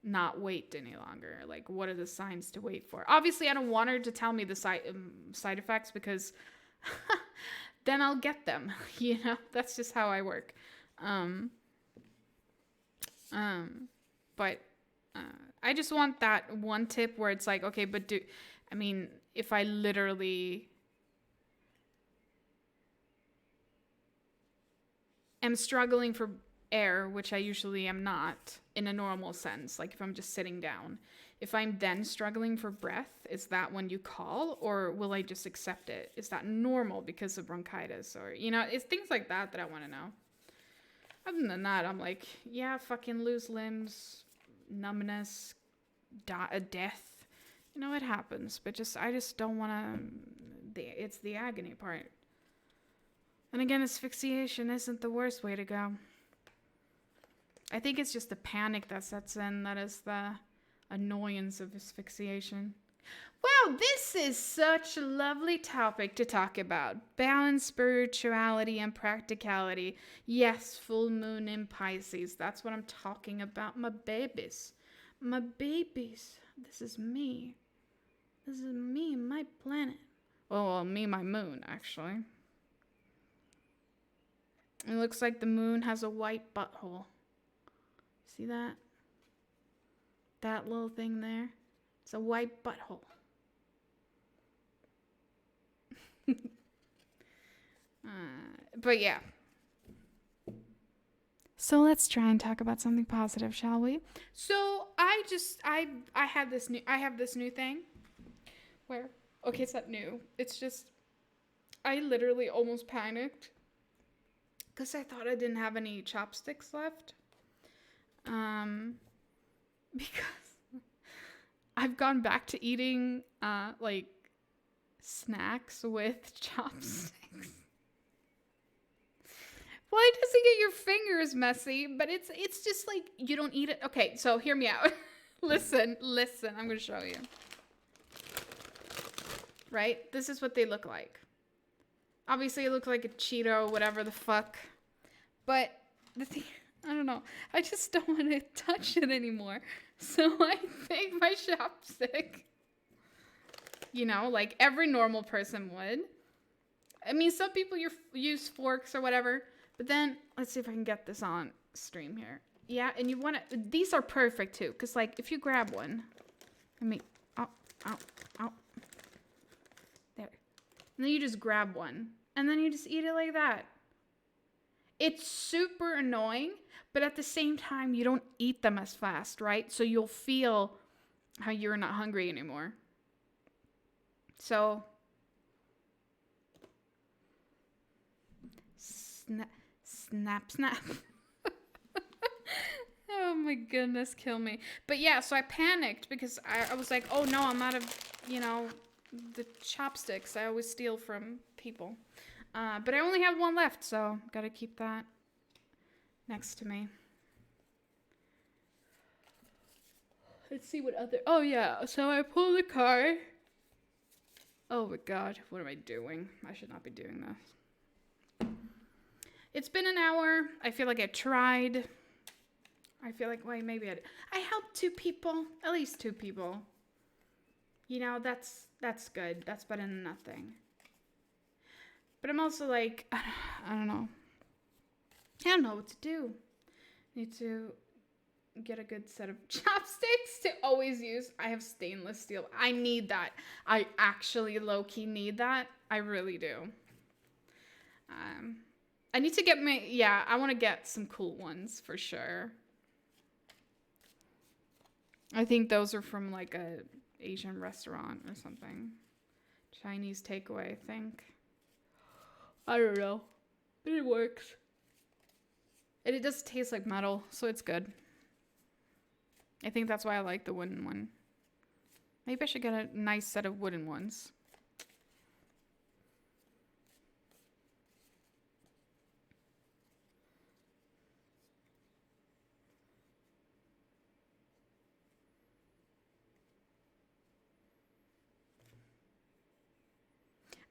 not wait any longer? Like, what are the signs to wait for? Obviously, I don't want her to tell me the side effects, because then I'll get them. That's just how I work. But I just want that one tip where it's like, okay, but if I literally am struggling for air, which I usually am not in a normal sense, like if I'm just sitting down, if I'm then struggling for breath, is that when you call, or will I just accept it? Is that normal because of bronchitis? Or, it's things like that I want to know. Other than that, I'm like, yeah, fucking lose limbs, numbness, death. It happens, but I just don't want to, it's the agony part. And again, asphyxiation isn't the worst way to go. I think it's just the panic that sets in that is the annoyance of asphyxiation. Wow, this is such a lovely topic to talk about. Balance, spirituality, and practicality. Yes, full moon in Pisces. That's what I'm talking about. My babies. My babies. This is me. This is me, my planet. Well, me, my moon, actually. It looks like the moon has a white butthole. See that? That little thing there? It's a white butthole. But yeah. So let's try and talk about something positive, shall we? So I have this new thing where, okay, it's not new. It's just, I literally almost panicked because I thought I didn't have any chopsticks left. Because I've gone back to eating like snacks with chopsticks. Well, it doesn't get your fingers messy, but it's just like you don't eat it. Okay, so hear me out. Listen, I'm gonna show you. Right? This is what they look like. Obviously, it looks like a Cheeto, whatever the fuck. But the thing, I don't know. I just don't want to touch it anymore. So I take my chopstick. Like every normal person would. I mean, some people use forks or whatever. But then, let's see if I can get this on stream here. Yeah, and you want to, these are perfect too. Because like, if you grab one. There. And then you just grab one. And then you just eat it like that. It's super annoying, but at the same time, you don't eat them as fast, right? So you'll feel how you're not hungry anymore. So, snap. Oh my goodness, kill me. But yeah, so I panicked because I was like, oh no, I'm out of, the chopsticks I always steal from people. But I only have one left, so gotta keep that next to me. Let's see what other... Oh yeah, so I pulled the car. Oh my god, what am I doing? I should not be doing this. It's been an hour. I feel like I tried. I feel like, wait, maybe I helped 2 people. At least 2 people. That's good. That's better than nothing. But I'm also like, I don't know. I don't know what to do. Need to get a good set of chopsticks to always use. I have stainless steel. I need that. I actually low-key need that. I really do. I need to get I want to get some cool ones for sure. I think those are from like a Asian restaurant or something. Chinese takeaway, I think. I don't know. But it works. And it does taste like metal, so it's good. I think that's why I like the wooden one. Maybe I should get a nice set of wooden ones.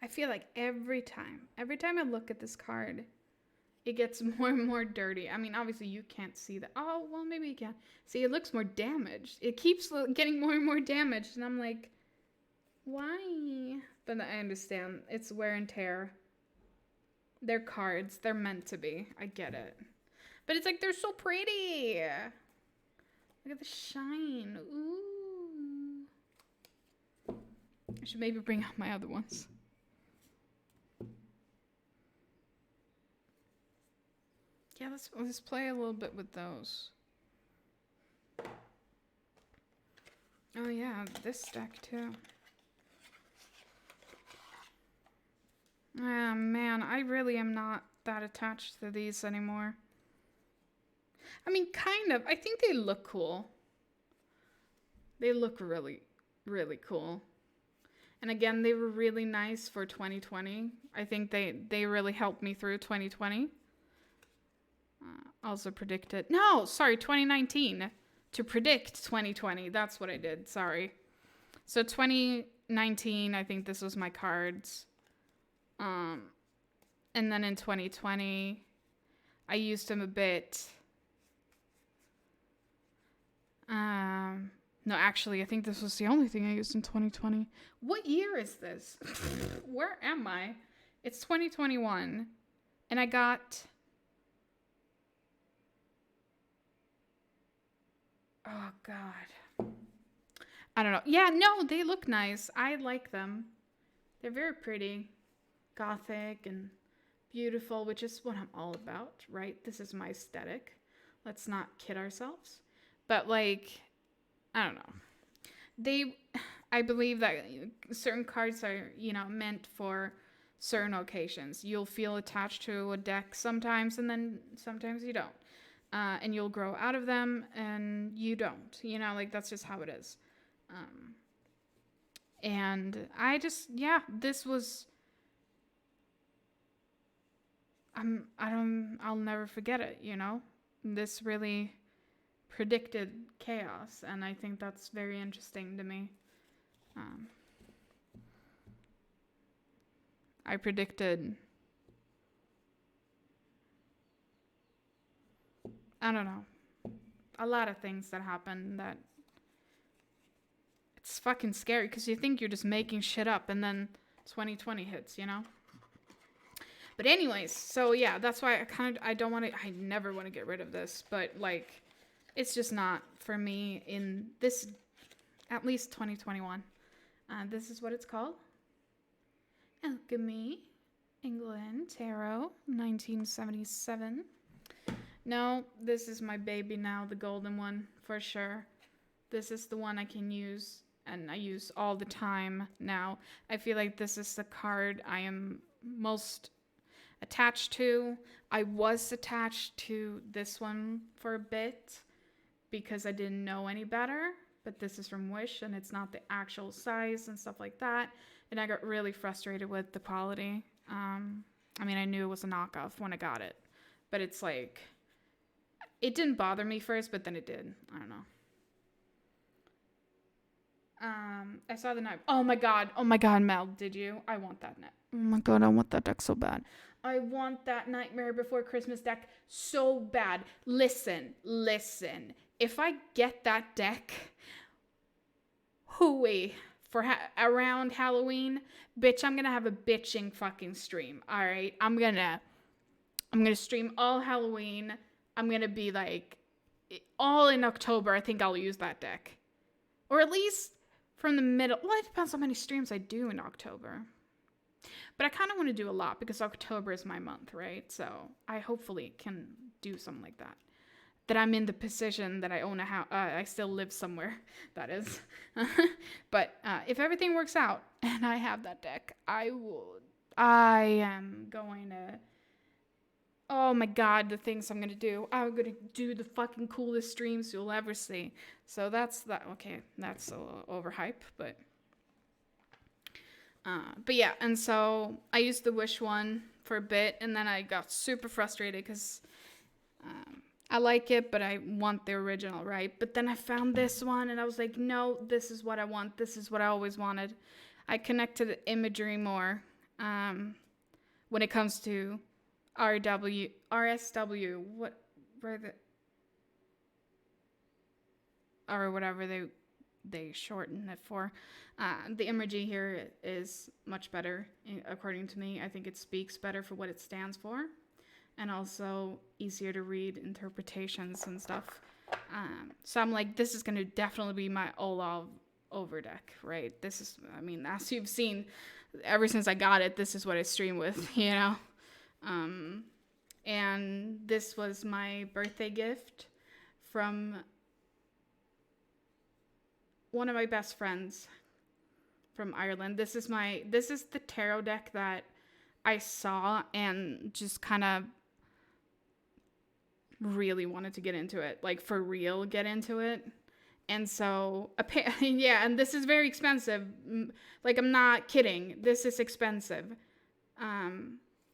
I feel like every time I look at this card, it gets more and more dirty. I mean, obviously you can't see that. Oh, well, maybe you can. See, it looks more damaged. It keeps getting more and more damaged. And I'm like, why? But I understand. It's wear and tear. They're cards. They're meant to be. I get it. But it's like, they're so pretty. Look at the shine. Ooh. I should maybe bring out my other ones. Yeah, let's play a little bit with those. Oh yeah, this deck too. Ah, man, I really am not that attached to these anymore. I mean, kind of. I think they look cool. They look really, really cool. And again, they were really nice for 2020. I think they really helped me through 2020. Also predicted. No, sorry, 2019. To predict 2020. That's what I did. Sorry. So 2019, I think this was my cards. And then in 2020, I used them a bit. No, actually, I think this was the only thing I used in 2020. What year is this? Where am I? It's 2021. And I got... Oh, God. I don't know. Yeah, no, they look nice. I like them. They're very pretty. Gothic and beautiful, which is what I'm all about, right? This is my aesthetic. Let's not kid ourselves. But, like, I don't know. I believe that certain cards are, meant for certain occasions. You'll feel attached to a deck sometimes, and then sometimes you don't. And you'll grow out of them, and you don't. That's just how it is. And I just, this was... I'll never forget it, This really predicted chaos, and I think that's very interesting to me. I predicted, I don't know, a lot of things that happened that it's fucking scary because you think you're just making shit up, and then 2020 hits, But anyways, so yeah, that's why I never want to get rid of this, but like, it's just not for me in this, at least 2021. This is what it's called. Alchemy, England, Tarot, 1977. No, this is my baby now, the golden one, for sure. This is the one I can use, and I use all the time now. I feel like this is the card I am most attached to. I was attached to this one for a bit because I didn't know any better, but this is from Wish and it's not the actual size and stuff like that, and I got really frustrated with the quality. I mean, I knew it was a knockoff when I got it, but it's like, it didn't bother me first, but then it did. I don't know. I saw the night. Oh my god, Mel, did you? I want that net. Oh my god, I want that deck so bad. I want that Nightmare Before Christmas deck so bad. Listen. If I get that deck, hooey, for around Halloween, bitch, I'm gonna have a bitching fucking stream. All right, I'm gonna stream all Halloween. I'm gonna be like, all in October. I think I'll use that deck, or at least from the middle. Well, it depends on how many streams I do in October. But I kind of want to do a lot because October is my month, right? So I hopefully can do something like that. That I'm in the position that I own a house. I still live somewhere, that is. But if everything works out and I have that deck, I am going to... Oh my god, the things I'm going to do. I'm going to do the fucking coolest streams you'll ever see. So that's that. Okay, that's a little overhype, but yeah, and so I used the Wish one for a bit, and then I got super frustrated because I like it, but I want the original, right? But then I found this one, and I was like, no, this is what I want. This is what I always wanted. I connect to the imagery more. when it comes to RSW, what were the, or whatever they shorten it for. The imagery here is much better, according to me. I think it speaks better for what it stands for, and also easier to read interpretations and stuff. So I'm like, this is going to definitely be my Olav overdeck, right? This is, I mean, as you've seen, ever since I got it, this is what I stream with, you know? And this was my birthday gift from one of my best friends from Ireland. This is the tarot deck that I saw and just kind of really wanted to get into it, like for real get into it. And so, yeah, and this is very expensive. Like, I'm not kidding. This is expensive.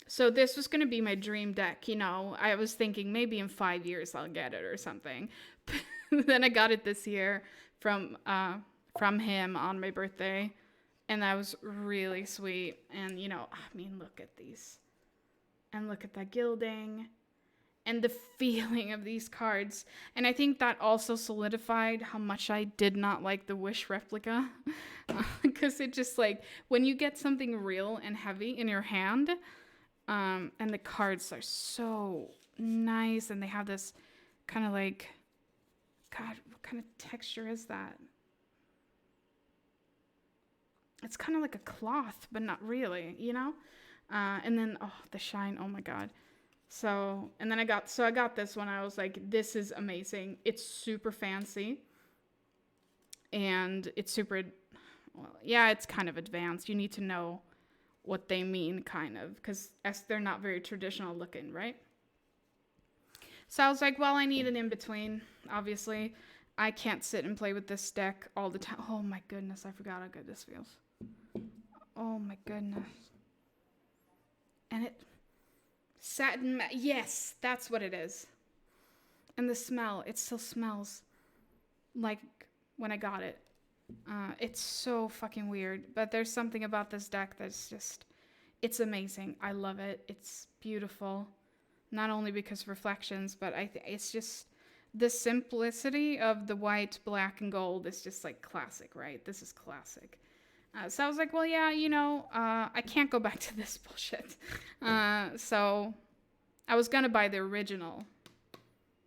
So this was going to be my dream deck, you know. I was thinking maybe in 5 years I'll get it or something. Then I got it this year from him on my birthday, and that was really sweet. And, you know, I mean, look at these. And look at that gilding. And the feeling of these cards. And I think that also solidified how much I did not like the Wish replica. Because it just, like, when you get something real and heavy in your hand, and the cards are so nice, and they have this kind of like, God, what kind of texture is that? It's kind of like a cloth, but not really, you know? And then, oh, the shine, oh my God. So, and then I got this one. I was like, this is amazing. It's super fancy. And it's super, well, yeah, it's kind of advanced. You need to know what they mean, kind of, because they're not very traditional looking, right? So I was like, well, I need an in-between, obviously. I can't sit and play with this deck all the time. Oh my goodness, I forgot how good this feels. Oh my goodness. And it... satin, yes, that's what it is. And the smell, it still smells like when I got it. It's so fucking weird, but there's something about this deck that's just, it's amazing. I love it. It's beautiful. Not only because of reflections, but it's just the simplicity of the white, black, and gold is just like classic, right? This is classic. So I was like, well, yeah, you know, I can't go back to this bullshit. So I was going to buy the original,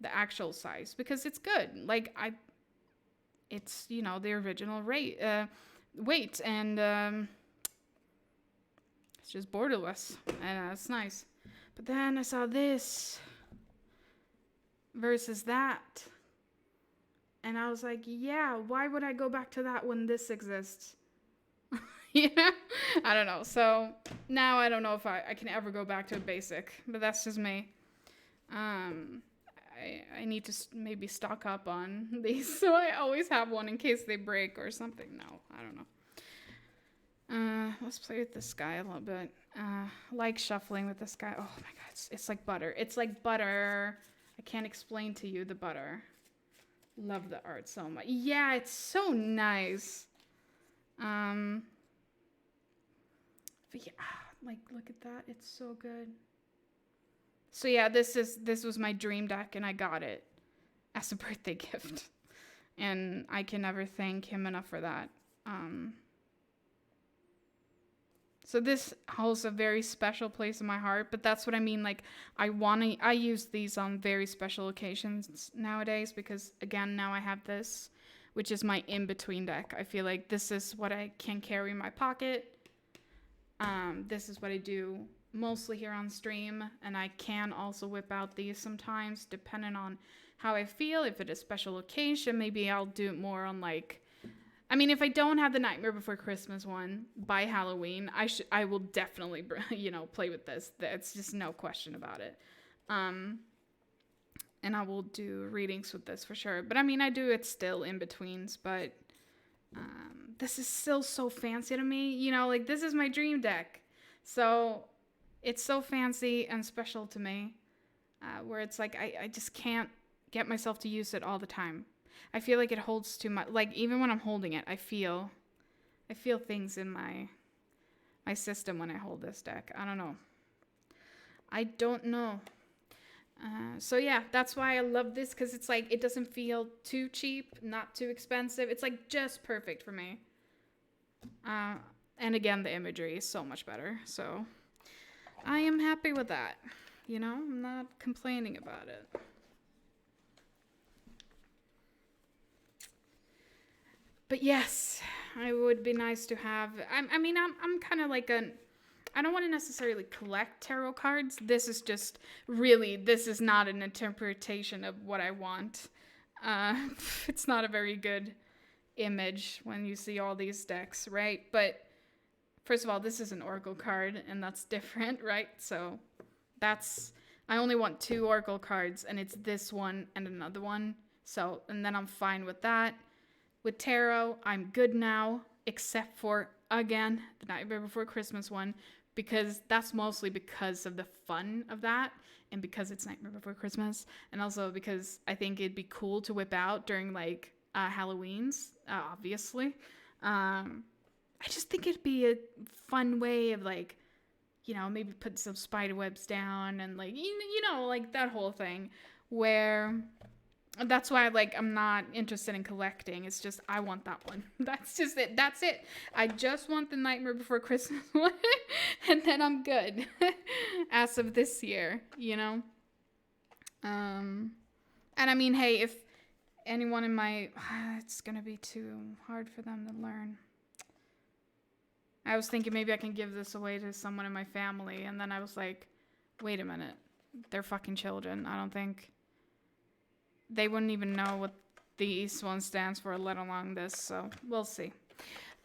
the actual size, because it's good. Like, it's, you know, the original weight, and it's just borderless, and it's nice. But then I saw this versus that, and I was like, yeah, why would I go back to that when this exists? You know? I don't know. So now I don't know if I can ever go back to a basic, but that's just me. I need to maybe stock up on these, so I always have one in case they break or something. No, I don't know. Let's play with this guy a little bit. Like shuffling with this guy. Oh my God, it's like butter. It's like butter. I can't explain to you the butter. Love the art so much. Yeah, it's so nice. But yeah, like, look at that. It's so good. So yeah, this was my dream deck, and I got it as a birthday gift. And I can never thank him enough for that. So this holds a very special place in my heart, but that's what I mean. Like, I use these on very special occasions nowadays, because again, now I have this, which is my in-between deck. I feel like this is what I can carry in my pocket. This is what I do mostly here on stream, and I can also whip out these sometimes, depending on how I feel. If it's a special occasion, maybe I'll do it more on, like, I mean, if I don't have the Nightmare Before Christmas one by Halloween, I will definitely, you know, play with this. That's just no question about it. And I will do readings with this for sure. But I mean, I do it still in betweens, but this is still so fancy to me. You know, like, this is my dream deck. So it's so fancy and special to me, where it's like, I just can't get myself to use it all the time. I feel like it holds too much. Like, even when I'm holding it, I feel things in my my system when I hold this deck. I don't know. So yeah, that's why I love this, because it's like, it doesn't feel too cheap, not too expensive. It's like just perfect for me. And again, the imagery is so much better. So I am happy with that. You know, I'm not complaining about it. But yes, it would be nice to have. I'm kind of like I don't want to necessarily collect tarot cards. This is not an interpretation of what I want. It's not a very good image when you see all these decks, right? But first of all, this is an oracle card, and that's different, right? So I only want 2 oracle cards, and it's this one and another one. So, and then I'm fine with that. With tarot, I'm good now, except for, again, the Nightmare Before Christmas one, because that's mostly because of the fun of that, and because it's Nightmare Before Christmas, and also because I think it'd be cool to whip out during, like, Halloween's, obviously. I just think it'd be a fun way of, like, you know, maybe put some spider webs down, and, like, you know, like, that whole thing, where... That's why, like, I'm not interested in collecting. It's just, I want that one. That's just it. That's it. I just want the Nightmare Before Christmas one, and then I'm good. As of this year, you know? And I mean, hey, if anyone in my... it's gonna be too hard for them to learn. I was thinking maybe I can give this away to someone in my family, and then I was like, wait a minute. They're fucking children. I don't think... They wouldn't even know what the East one stands for, let alone this, so we'll see.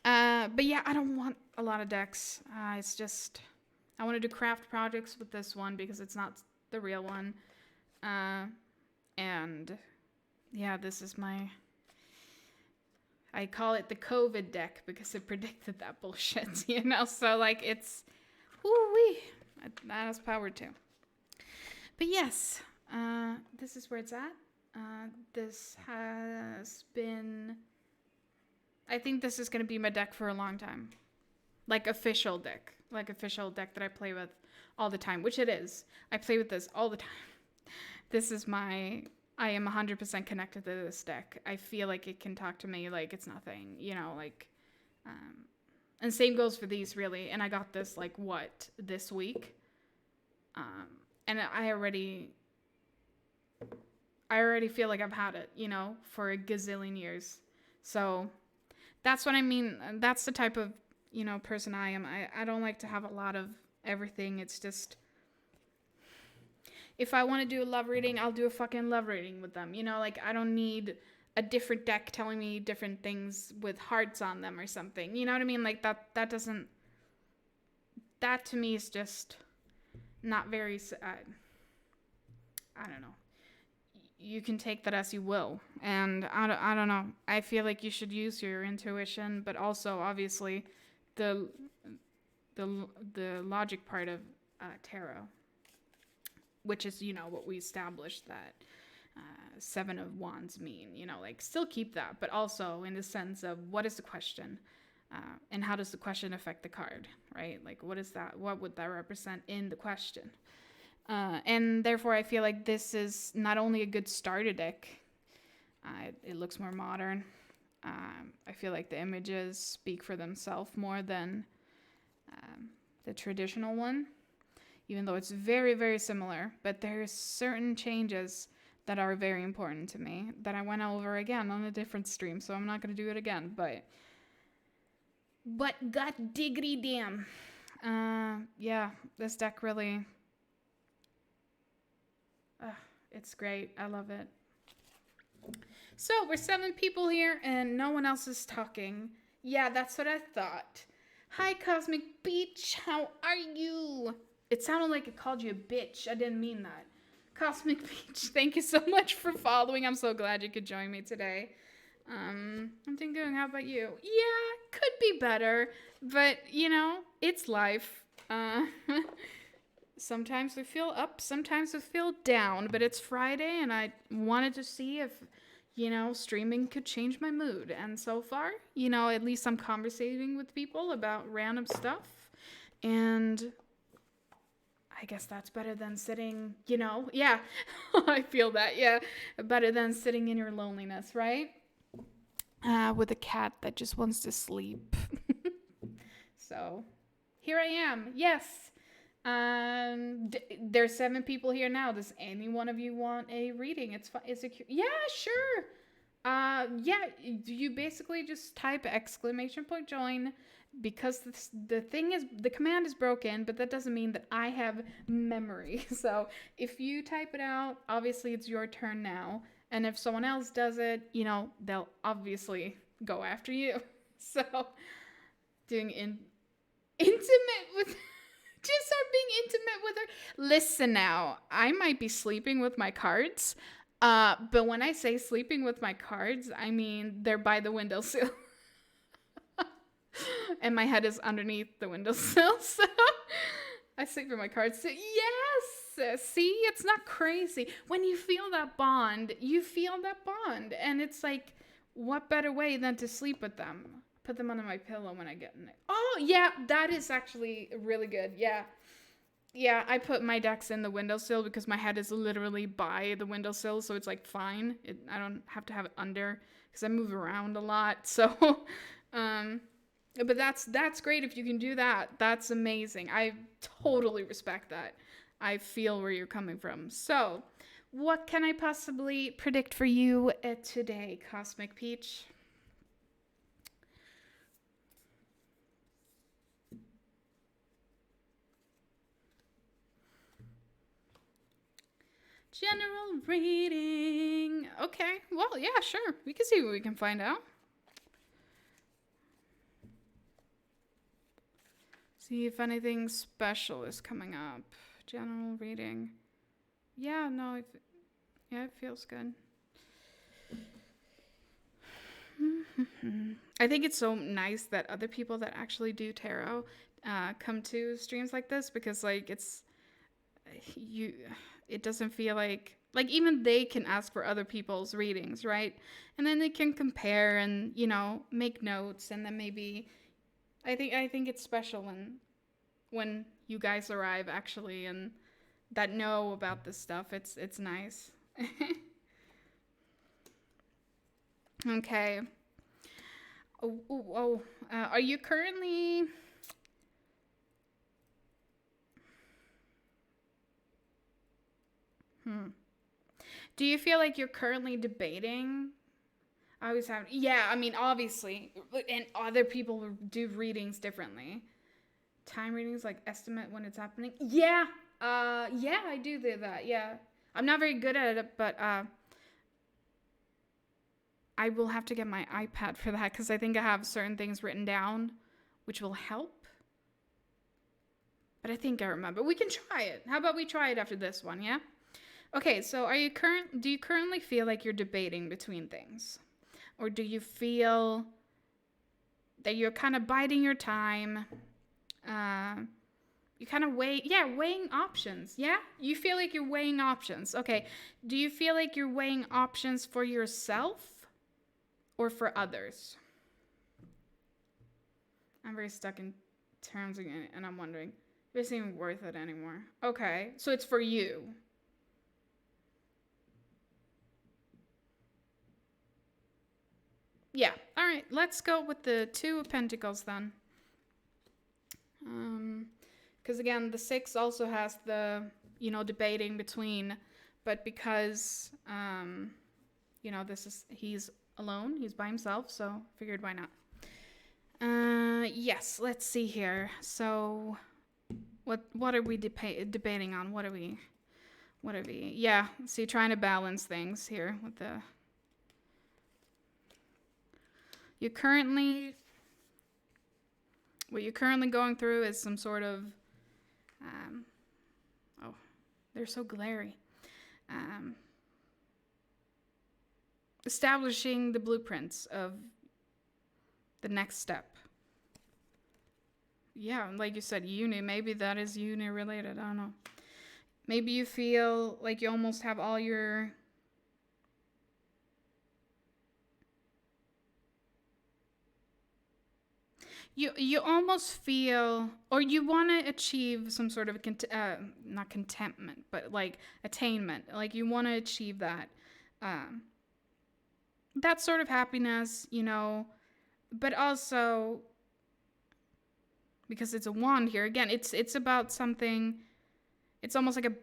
But yeah, I don't want a lot of decks. It's just, I want to do craft projects with this one because it's not the real one. And yeah, this is I call it the COVID deck because it predicted that bullshit, you know? So like it's, woo-wee, that has power too. But yes, this is where it's at. This has been... I think this is going to be my deck for a long time. Like official deck. Like official deck that I play with all the time. Which it is. I play with this all the time. This is I am 100% connected to this deck. I feel like it can talk to me like it's nothing. You know, like... and same goes for these, really. And I got this, like, this week? And I already feel like I've had it, you know, for a gazillion years. So that's what I mean. That's the type of, you know, person I am. I don't like to have a lot of everything. It's just, if I want to do a love reading, I'll do a fucking love reading with them. You know, like, I don't need a different deck telling me different things with hearts on them or something. You know what I mean? Like, that doesn't, that to me is just not very, I don't know. You can take that as you will. And I don't know. I feel like you should use your intuition, but also obviously the logic part of tarot, which is, you know, what we established that 7 of Wands mean, you know, like, still keep that, but also in the sense of what is the question, and how does the question affect the card, right? Like, what would that represent in the question? And therefore, I feel like this is not only a good starter deck, it looks more modern. I feel like the images speak for themselves more than the traditional one, even though it's very, very similar. But there's certain changes that are very important to me that I went over again on a different stream, so I'm not going to do it again. But god diggity damn. Yeah, this deck really... it's great. I love it. So, we're 7 people here, and no one else is talking. Yeah, that's what I thought. Hi, Cosmic Beach. How are you? It sounded like it called you a bitch. I didn't mean that. Cosmic Beach, thank you so much for following. I'm so glad you could join me today. I'm doing good. How about you? Yeah, could be better, but, you know, it's life. Sometimes we feel up, sometimes we feel down, but it's Friday, and I wanted to see if, you know, streaming could change my mood. And so far, you know, at least I'm conversating with people about random stuff. And I guess that's better than sitting, yeah. I feel that, yeah. Better than sitting in your loneliness, right? With a cat that just wants to sleep. So, here I am. Yes. There's 7 people here now. Does any one of you want a reading? It's fun. Yeah, sure. Yeah, you basically just type !join because the thing is, the command is broken, but that doesn't mean that I have memory. So if you type it out, obviously it's your turn now. And if someone else does it, they'll obviously go after you. So doing intimate with, just start being intimate with her. Listen now, I might be sleeping with my cards. But when I say sleeping with my cards, I mean they're by the windowsill. And my head is underneath the windowsill, so I sleep with my cards too. Yes! See, it's not crazy. When you feel that bond, you feel that bond. And it's like, what better way than to sleep with them? Put them under my pillow when I get in it. Oh, yeah, that is actually really good. Yeah. Yeah, I put my decks in the windowsill because my head is literally by the windowsill, so it's like fine. I don't have to have it under because I move around a lot. So, but that's great if you can do that. That's amazing. I totally respect that. I feel where you're coming from. So, what can I possibly predict for you today, Cosmic Peach? General reading. Okay, well, yeah, sure. We can see what we can find out. See if anything special is coming up. General reading. Yeah, no, it feels good. I think it's so nice that other people that actually do tarot come to streams like this because, like, it doesn't feel like even they can ask for other people's readings, right? And then they can compare and, make notes, and then maybe I think it's special when you guys arrive actually and that know about this stuff. It's nice. Okay. Are you currently? Do you feel like you're currently debating? I always have. Yeah, I mean, obviously, and other people do readings differently. Time readings, like estimate when it's happening. Yeah. Yeah, I do that. Yeah, I'm not very good at it, but I will have to get my iPad for that because I think I have certain things written down, which will help. But I think I remember. We can try it. How about we try it after this one? Yeah. Okay. So, do you currently feel like you're debating between things, or do you feel that you're kind of biding your time? You kind of weighing options. Yeah? You feel like you're weighing options. Okay. Do you feel like you're weighing options for yourself or for others? I'm very stuck in terms again, and I'm wondering, if it's even worth it anymore. Okay. So it's for you. Yeah. All right. Let's go with the 2 of Pentacles then. Because again, the 6 also has the, debating between, but because, he's alone, he's by himself, so figured why not. Yes, let's see here. So, what are we debating on? What are we, yeah, see, trying to balance things here with the, what you're currently going through is some sort of, they're so glary. Establishing the blueprints of the next step. Yeah, like you said, uni. Maybe that is uni related. I don't know. Maybe you feel like you almost have all your... you almost feel, or you want to achieve some sort of not contentment, but like attainment. Like you want to achieve um, that sort of happiness, but also because it's a wand here again, it's about something. It's almost like a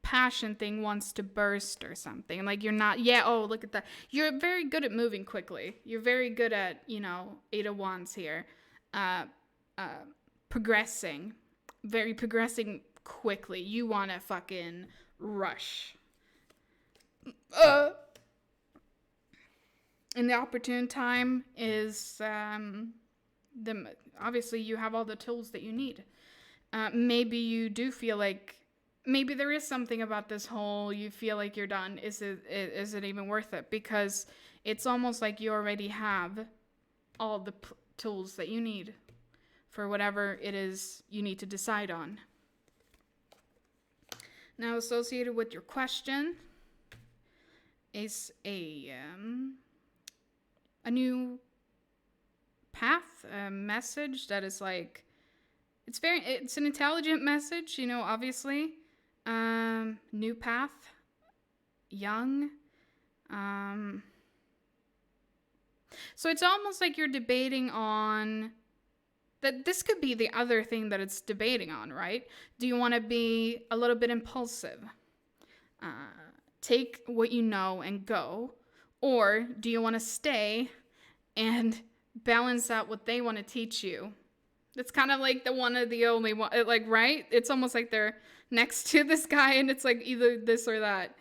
passion thing wants to burst or something. Like you're not, yeah, oh, look at that. You're very good at moving quickly. You're very good at, Eight of Wands here. Uh, uh, progressing. Very progressing quickly. You want to fucking rush. Uh, and the opportune time is, obviously you have all the tools that you need. Maybe you do feel like maybe there is something about this whole you feel like you're done. Is it even worth it? Because it's almost like you already have all the tools that you need for whatever it is you need to decide on. Now, associated with your question is a new path, a message that is like, it's an intelligent message, obviously. New path, young. So it's almost like you're debating on that. This could be the other thing that it's debating on, right? Do you want to be a little bit impulsive? Take what you know and go? Or do you want to stay and balance out what they want to teach you? It's kind of like the one or the only one, like, right? It's almost like they're next to this guy and it's like either this or that.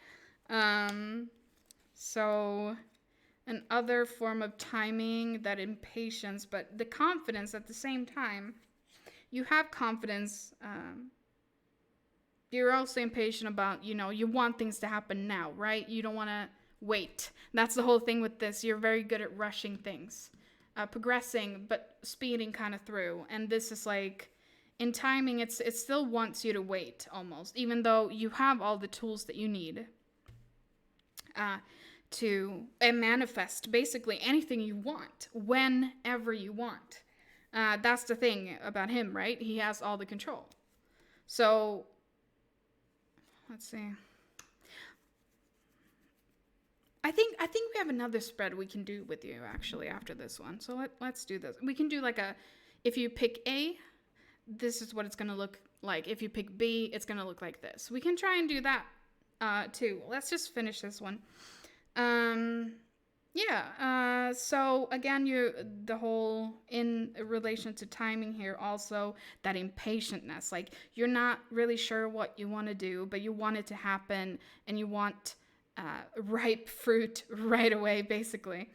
So another form of timing, that impatience, but the confidence at the same time. You have confidence. You're also impatient about, you want things to happen now, right? You don't want to wait. That's the whole thing with this. You're very good at rushing things. Progressing, but speeding kind of through. And this is like, in timing, it still wants you to wait almost, even though you have all the tools that you need to manifest basically anything you want, whenever you want. That's the thing about him, right? He has all the control. So, let's see. I think we have another spread we can do with you actually after this one. So let's do this. We can do like if you pick A, this is what it's going to look like. If you pick B, it's going to look like this. We can try and do that too. Let's just finish this one. So again, the whole in relation to timing here, also that impatientness. Like you're not really sure what you want to do, but you want it to happen and you want ripe fruit right away, basically.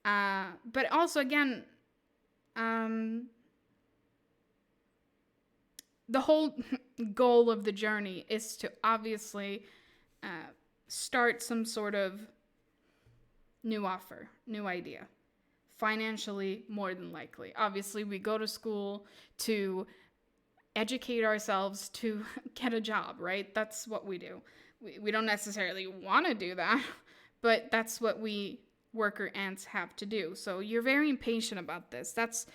But also, again, the whole goal of the journey is to obviously start some sort of new offer, new idea. Financially, more than likely. Obviously, we go to school to educate ourselves to get a job, right? That's what we do. We don't necessarily want to do that, but that's what we worker ants have to do. So you're very impatient about this. That's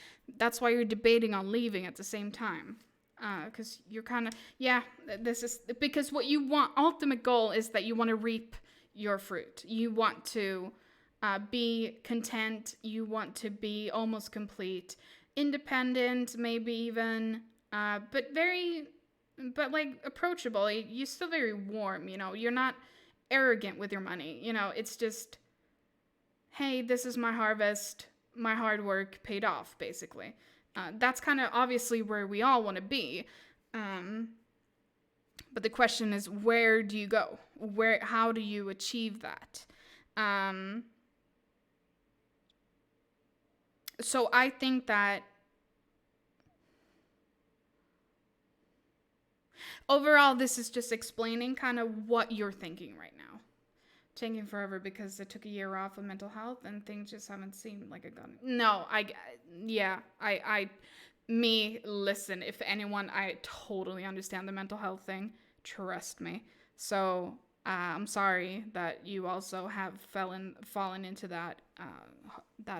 why you're debating on leaving at the same time. Because you're kind of, this is because what you want, ultimate goal is that you want to reap your fruit. You want to be content. You want to be almost complete, independent, maybe even, but like approachable. You're still very warm, you're not arrogant with your money. It's just, hey, this is my harvest, my hard work paid off, basically. That's kind of obviously where we all want to be. But the question is, where do you go? How do you achieve that? So I think that overall, this is just explaining kind of what you're thinking right now. Taking forever because it took a year off of mental health and things just haven't seemed like a gun. No, listen, if anyone, I totally understand the mental health thing. Trust me. So I'm sorry that you also have fallen into that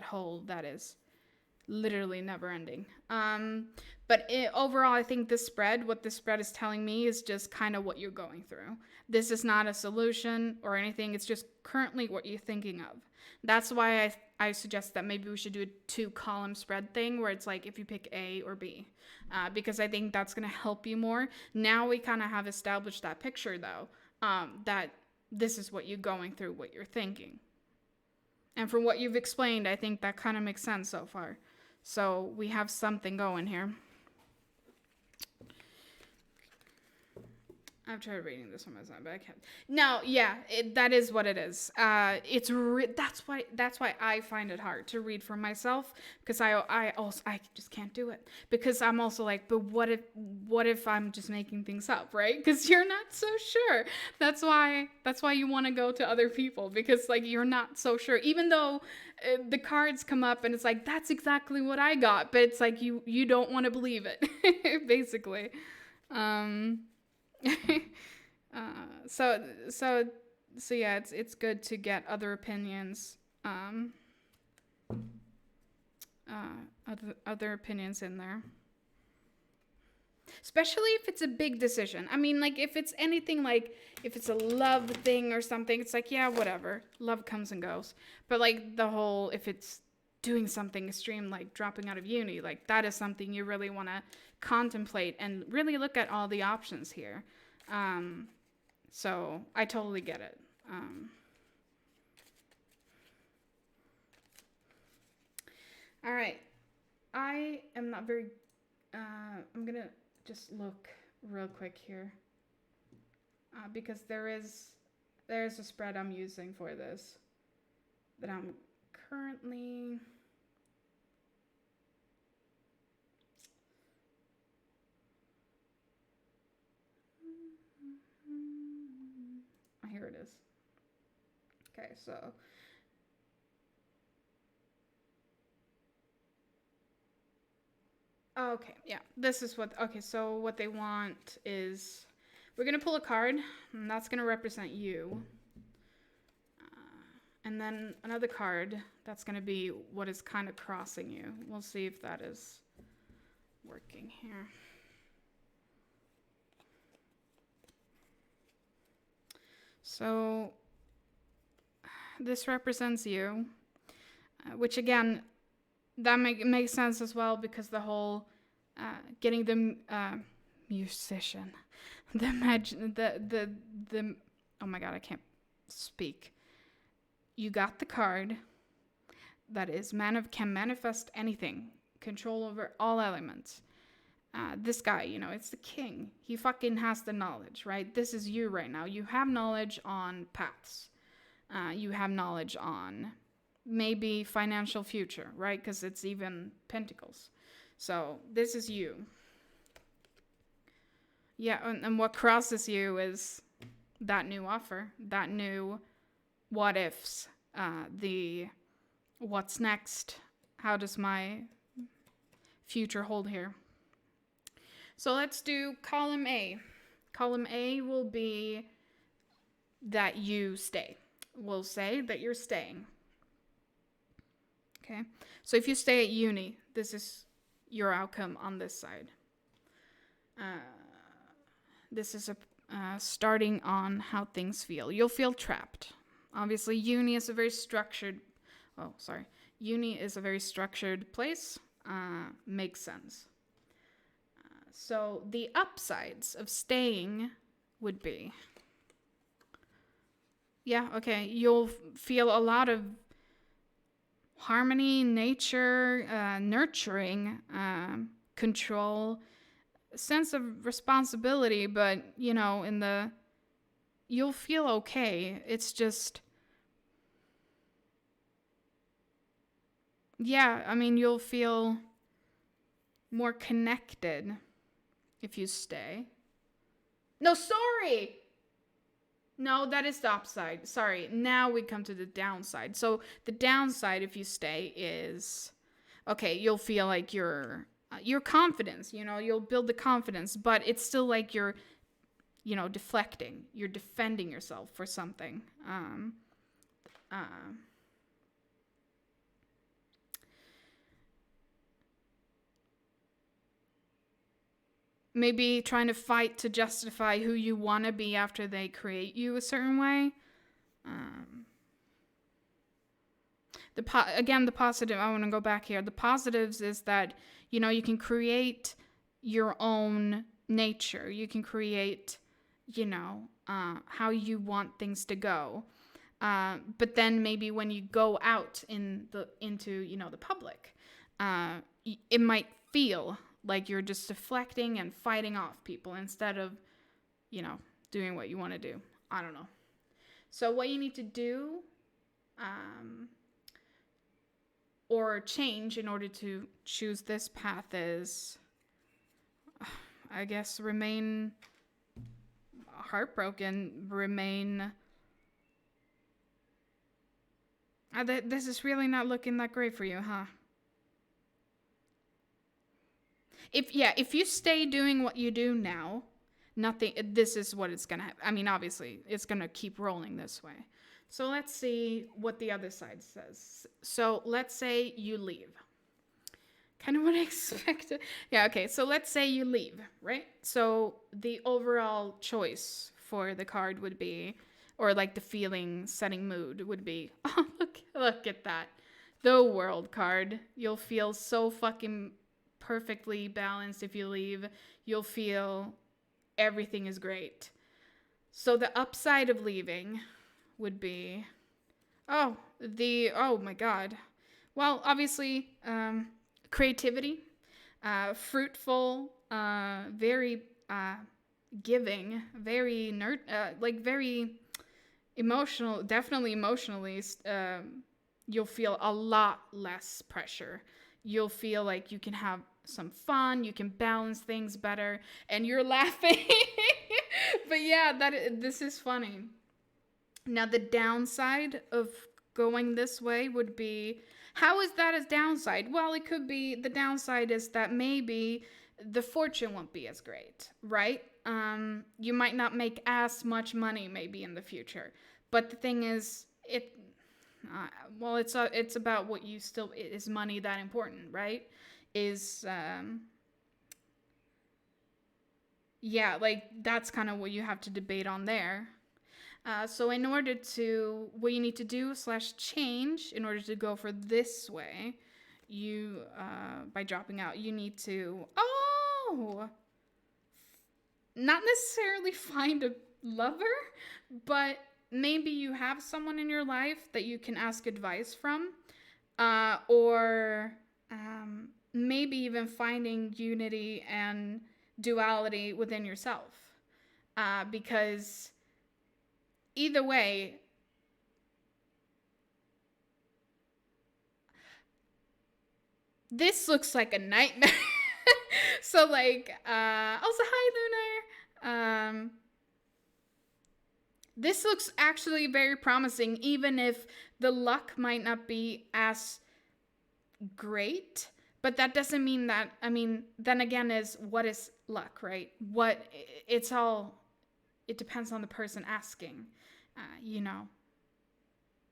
hole that is literally never ending. But overall, I think what this spread is telling me is just kind of what you're going through. This is not a solution or anything. It's just currently what you're thinking of. That's why I suggest that maybe we should do a 2-column spread thing where it's like if you pick A or B, because I think that's going to help you more. Now we kind of have established that picture, though, that this is what you're going through, what you're thinking. And from what you've explained, I think that kind of makes sense so far. So we have something going here. I've tried reading this one myself, but I can't. No, yeah, that is what it is. That's why I find it hard to read for myself, because I just can't do it, because I'm also like, but what if I'm just making things up, right? Because you're not so sure. That's why you want to go to other people, because like you're not so sure, even though the cards come up and it's like that's exactly what I got, but it's like you don't want to believe it, basically. So yeah, it's good to get other opinions, other opinions in there, especially if it's a big decision. I mean, like if it's anything, like if it's a love thing or something, it's like, yeah, whatever, love comes and goes. But like if it's doing something extreme, like dropping out of uni, like that is something you really want to contemplate and really look at all the options here. So I totally get it. All right. I am not very, I'm going to just look real quick here. Because there's a spread I'm using for this that I'm currently... Here it is. Okay, so okay, yeah, this is so what they want is we're gonna pull a card, and that's gonna represent you, and then another card that's gonna be what is kind of crossing you. We'll see if that is working here. So this represents you, which again, that makes sense as well, because the whole getting the musician, the oh my god, I can't speak. You got the card that is can manifest anything, control over all elements. This guy, it's the king. He fucking has the knowledge, right? This is you right now. You have knowledge on paths. You have knowledge on maybe financial future, right? Because it's even pentacles. So this is you. Yeah, and what crosses you is that new offer, that new what ifs, the what's next, how does my future hold here? So let's do column A. Column A will be that you stay. We'll say that you're staying. Okay? So if you stay at uni, this is your outcome on this side. This is starting on how things feel. You'll feel trapped. Obviously, uni is a very structured place. Makes sense. So the upsides of staying would be, you'll feel a lot of harmony, nature, nurturing, control, sense of responsibility, but, you'll feel okay. It's just, you'll feel more connected if you stay. No, sorry! No, that is the upside. Sorry, now we come to the downside. So the downside if you stay is, you'll feel like your confidence, you'll build the confidence, but it's still like you're, deflecting. You're defending yourself for something. maybe trying to fight to justify who you want to be after they create you a certain way. Again, the positive, I want to go back here. The positives is that, you can create your own nature. You can create, how you want things to go. But then maybe when you go out into the public, it might feel like you're just deflecting and fighting off people instead of, doing what you want to do. I don't know. So what you need to do, or change in order to choose this path is, I guess, remain heartbroken, remain... this is really not looking that great for you, huh? If you stay doing what you do now, this is what it's gonna happen. I mean, obviously, it's gonna keep rolling this way. So let's see what the other side says. So let's say you leave. Kind of what I expected. Yeah, okay. So let's say you leave, right? So the overall choice for the card would be, or like the feeling setting mood would be, oh, look at that. The World card. You'll feel so fucking perfectly balanced if you leave. You'll feel everything is great. So the upside of leaving would be, oh my God. Well, obviously, creativity, fruitful, very giving, very very emotional, definitely emotionally, you'll feel a lot less pressure. You'll feel like you can have some fun, you can balance things better, and you're laughing. But yeah, this is funny. Now, the downside of going this way would be, how is that a downside? Well, it could be, the downside is that maybe the fortune won't be as great, right? You might not make as much money maybe in the future. But the thing is, it's about what you still, is money that important, right? That's kind of what you have to debate on there. So in order to, what you need to do / change in order to go for this way, you, by dropping out, you need to, not necessarily find a lover, but maybe you have someone in your life that you can ask advice from, or maybe even finding unity and duality within yourself, because either way, this looks like a nightmare. So also, hi Lunar. This looks actually very promising, even if the luck might not be as great. But that doesn't mean that, then again, what is luck, right? It depends on the person asking,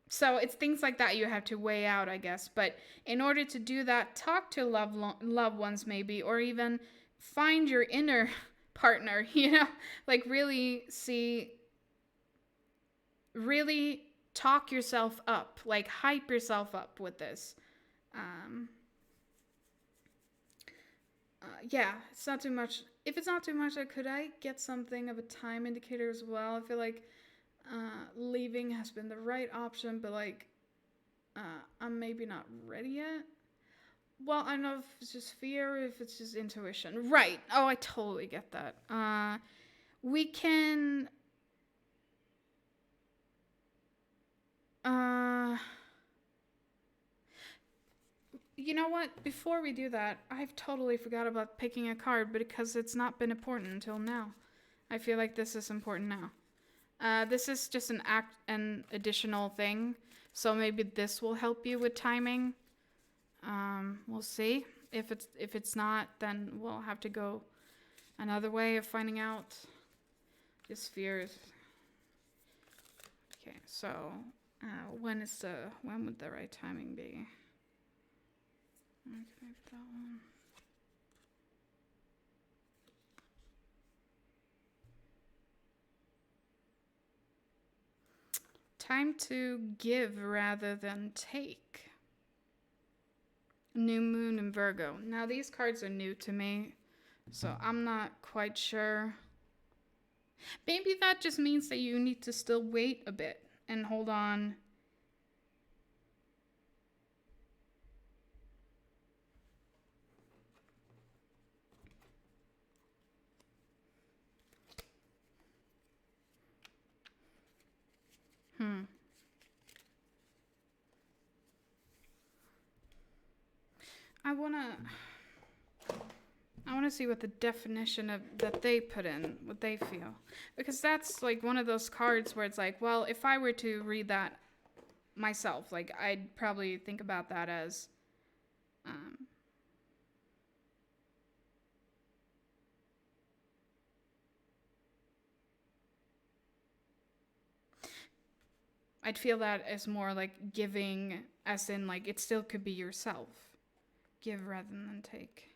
So it's things like that you have to weigh out, I guess. But in order to do that, talk to loved ones maybe, or even find your inner partner, really talk yourself up, hype yourself up with this. It's not too much. If it's not too much, could I get something of a time indicator as well? I feel like leaving has been the right option, but I'm maybe not ready yet. Well, I don't know if it's just fear or if it's just intuition. Right. Oh, I totally get that. We can... you know what? Before we do that, I've totally forgot about picking a card because it's not been important until now. I feel like this is important now. This is just an additional thing, so maybe this will help you with timing. We'll see. If it's not, then we'll have to go another way of finding out. Just fears. Okay, so when would the right timing be? Okay, that one. Time to give rather than take. New moon in Virgo. Now these cards are new to me, so I'm not quite sure. Maybe that just means that you need to still wait a bit and hold on. I wanna see what the definition of that they put in, what they feel, because that's like one of those cards where it's like, well, if I were to read that myself, like I'd probably think about that as, I'd feel that as more like giving, as in like it still could be yourself. Give rather than take.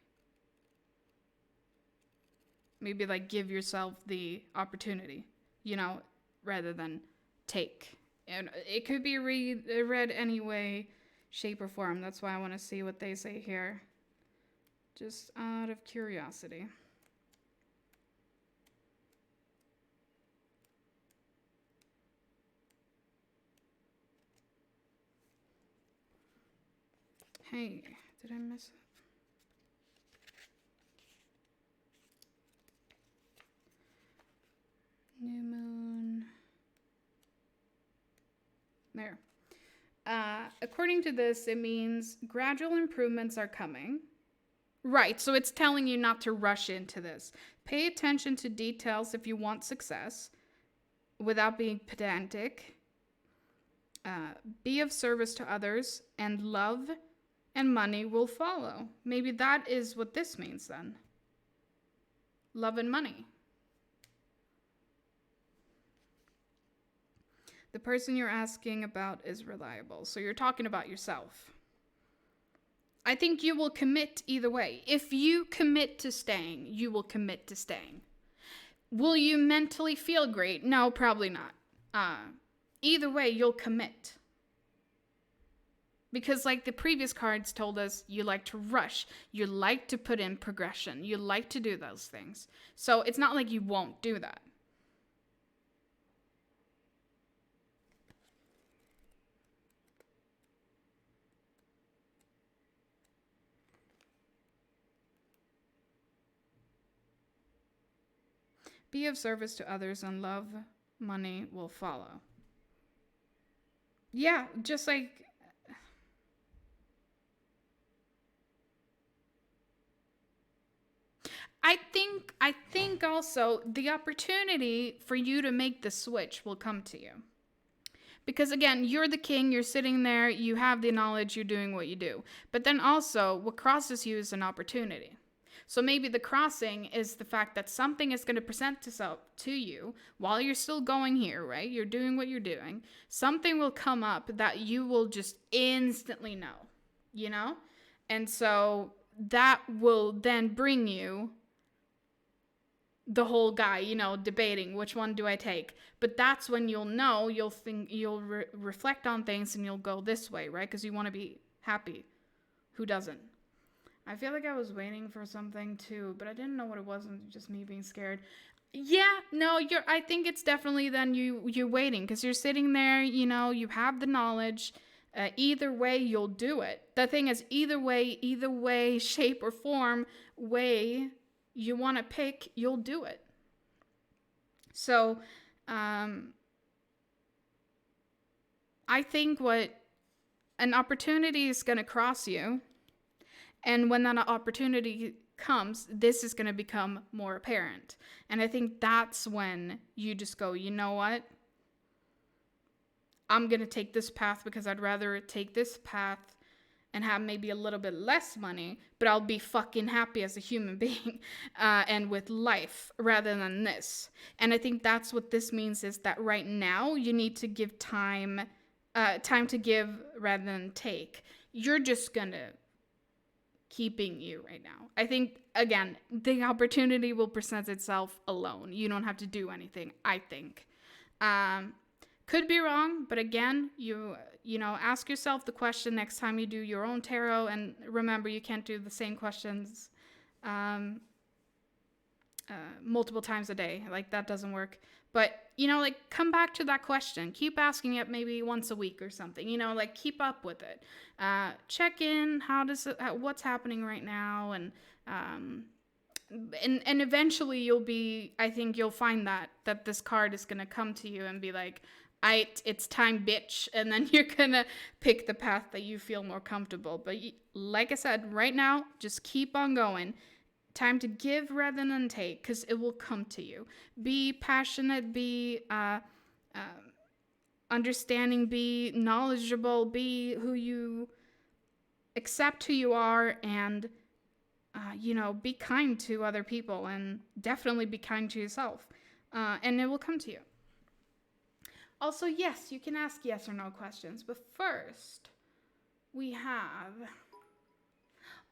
Maybe like give yourself the opportunity, rather than take. And it could be read any way, shape, or form. That's why I want to see what they say here. Just out of curiosity. Hey, did I miss it? New moon. There. According to this, it means gradual improvements are coming. Right, so it's telling you not to rush into this. Pay attention to details if you want success without being pedantic. Be of service to others, and love and money will follow. Maybe that is what this means then. Love and money. The person you're asking about is reliable. So you're talking about yourself. I think you will commit either way. If you commit to staying, you will commit to staying. Will you mentally feel great? No, probably not. Either way, you'll commit. Because like the previous cards told us, you like to rush. You like to put in progression. You like to do those things. So it's not like you won't do that. Be of service to others, and love, money will follow. Yeah, just like... I think also the opportunity for you to make the switch will come to you. Because again, you're the king, you're sitting there, you have the knowledge, you're doing what you do. But then also, what crosses you is an opportunity. So maybe the crossing is the fact that something is going to present itself to you while you're still going here, right? You're doing what you're doing. Something will come up that you will just instantly know, And so that will then bring you the whole guy, debating which one do I take. But that's when you'll know, you'll think, you'll reflect on things and you'll go this way, right? Because you want to be happy. Who doesn't? I feel like I was waiting for something too, but I didn't know what it was, and just me being scared. Yeah, no, I think it's definitely then you're waiting because you're sitting there, you have the knowledge. Either way, you'll do it. The thing is, either way, shape or form, way you want to pick, you'll do it. So, I think what an opportunity is going to cross you. And when that opportunity comes, this is going to become more apparent. And I think that's when you just go, you know what? I'm going to take this path because I'd rather take this path and have maybe a little bit less money, but I'll be fucking happy as a human being and with life rather than this. And I think that's what this means, is that right now you need to give time to give rather than take. You're just going to keeping you right now. I think, again, the opportunity will present itself alone. You don't have to do anything, I think. Could be wrong, but again, you know, ask yourself the question next time you do your own tarot, and remember, you can't do the same questions multiple times a day. Like, that doesn't work. But, you know, like, come back to that question. Keep asking it maybe once a week or something. You know, like, keep up with it. Check in. What's happening right now? And eventually I think you'll find that this card is going to come to you and be like, it's time, bitch. And then you're going to pick the path that you feel more comfortable. But like I said, right now, just keep on going. Time to give rather than take, because it will come to you. Be passionate, be understanding, be knowledgeable, be who you accept who you are, and you know, be kind to other people, and definitely be kind to yourself, and it will come to you. Also, yes, you can ask yes or no questions, but first we have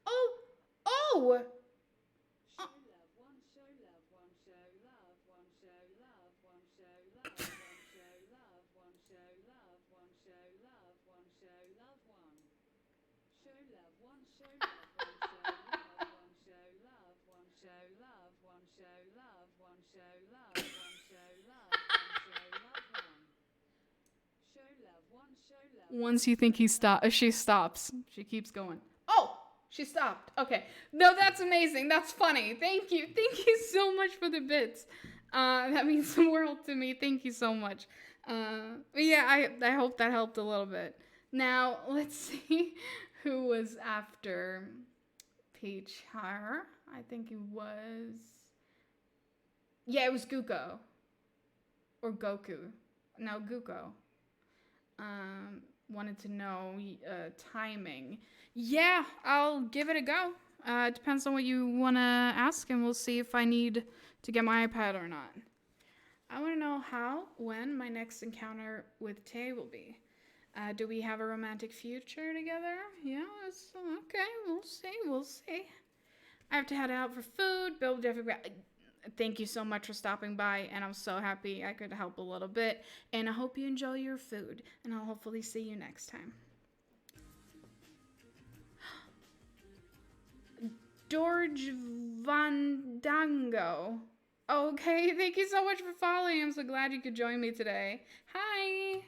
oh once you think she stops. She keeps going. Oh, she stopped. Okay. No, that's amazing. That's funny. Thank you. Thank you so much for the bits. That means the world to me. Thank you so much. Yeah, I hope that helped a little bit. Now, let's see who was after Peach Har. I think it was... Yeah, it was Guko. Or Goku. No, Guko. Wanted to know timing. Yeah, I'll give it a go. It depends on what you want to ask, and we'll see if I need to get my iPad or not. I want to know when my next encounter with Tay will be. Do we have a romantic future together? Yeah, it's okay. We'll see. I have to head out for food. Bill Jeffrey. Thank you so much for stopping by, and I'm so happy I could help a little bit. And I hope you enjoy your food, and I'll hopefully see you next time. George Vandango. Okay, thank you so much for following. I'm so glad you could join me today. Hi.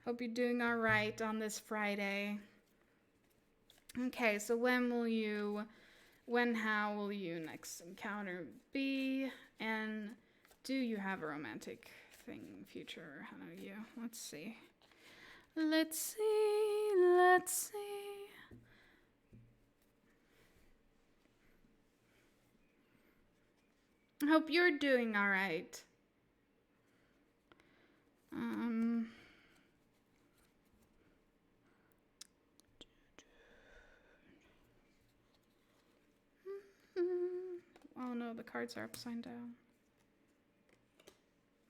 Hope you're doing all right on this Friday. Okay, so how will you next encounter be? And do you have a romantic future ahead of you? Let's see. I hope you're doing all right. Oh no, the cards are upside down.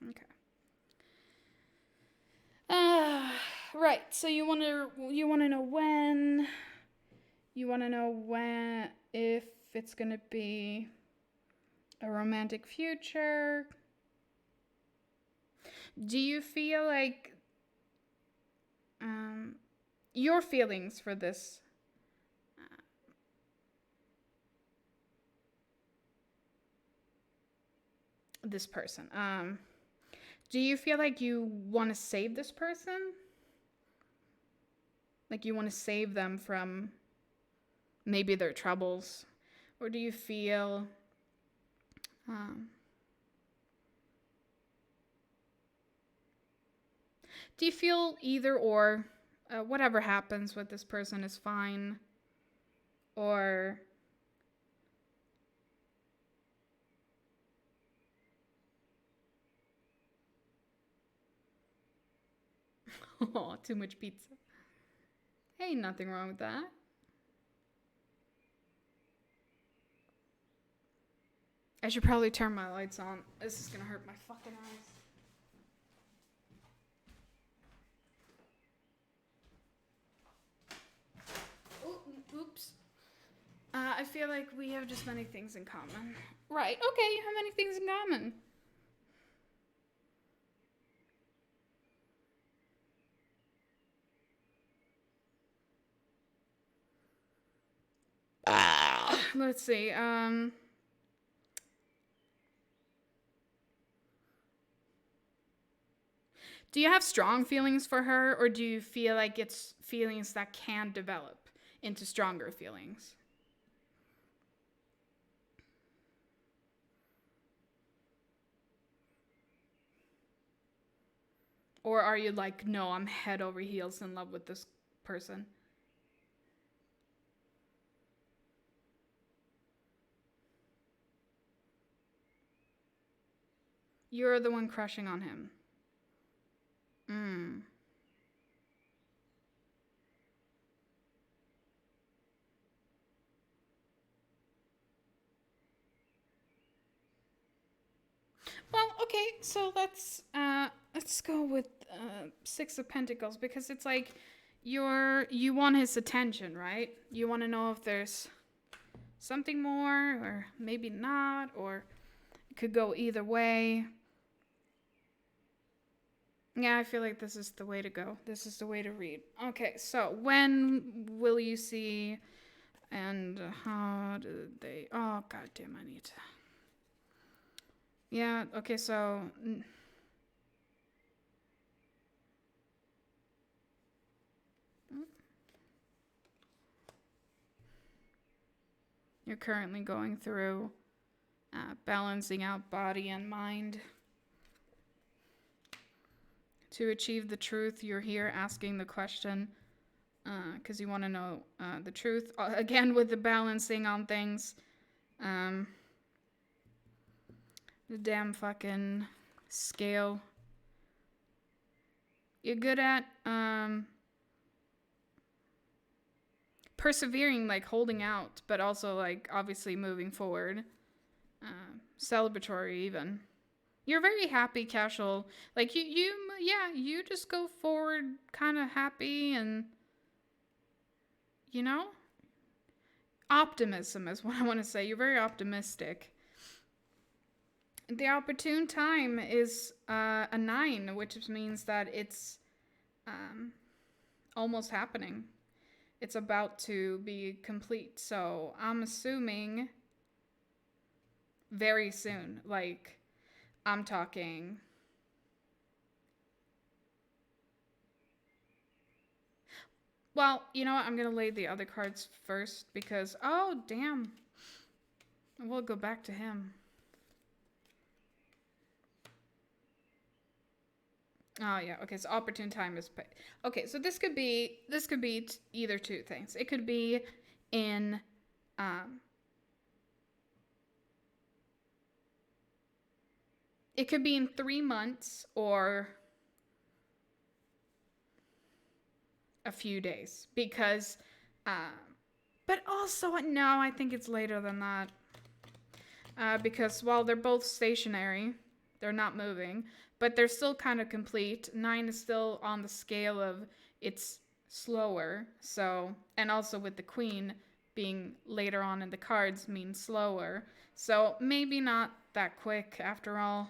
Okay. Right. So you want to know when. You want to know if it's gonna be a romantic future. Do you feel like your feelings for this person? Do you feel like you want to save this person? Like you want to save them from maybe their troubles? Or do you feel either or? Whatever happens with this person is fine? Or oh, too much pizza. Hey, nothing wrong with that. I should probably turn my lights on. This is gonna hurt my fucking eyes. Oops. I feel like we have just many things in common. Right, okay, you have many things in common. Let's see. Do you have strong feelings for her, or do you feel like it's feelings that can develop into stronger feelings? Or are you like, no, I'm head over heels in love with this person? You're the one crushing on him. Mm. Well, okay, so let's go with Six of Pentacles, because it's like you want his attention, right? You want to know if there's something more, or maybe not, or it could go either way. Yeah, I feel like this is the way to go. This is the way to read. Okay, so when will you see, and how do they? Oh, goddamn, I need to. Yeah, okay, so. You're currently going through balancing out body and mind. To achieve the truth, you're here asking the question because you want to know the truth. Again, with the balancing on things. The damn fucking scale. You're good at persevering, like holding out, but also like obviously moving forward. Celebratory even. You're very happy, casual. Like you just go forward kind of happy, and you know, optimism is what I want to say. You're very optimistic. The opportune time is a 9, which means that it's almost happening. It's about to be complete. So I'm assuming very soon. Like, I'm talking. Well, you know what? I'm going to lay the other cards first because, oh, damn. We'll go back to him. Oh yeah, okay. So opportune time is okay. So this could be either two things. It could be in it could be in 3 months or a few days, because but also no, I think it's later than that. Because while they're both stationary, they're not moving, but they're still kind of complete. 9 is still on the scale of it's slower. So, and also with the Queen being later on in the cards means slower. So maybe not that quick after all.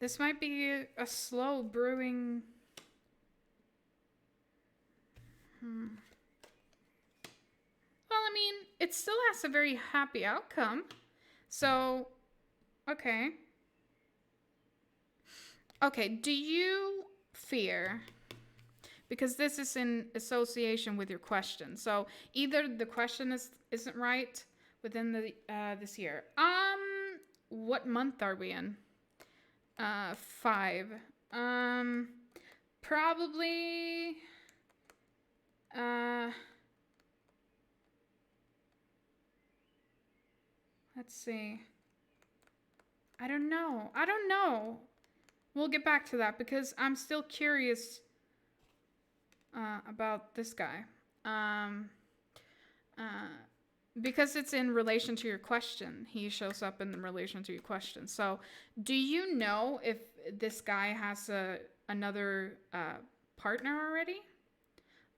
This might be a slow brewing. Well, I mean, it still has a very happy outcome. So, okay. Okay, do you fear, because this is in association with your question. So, either the question isn't right within the this year. What month are we in? 5. Probably let's see. I don't know. We'll get back to that because I'm still curious about this guy. Because it's in relation to your question. He shows up in relation to your question. So, do you know if this guy has another partner already?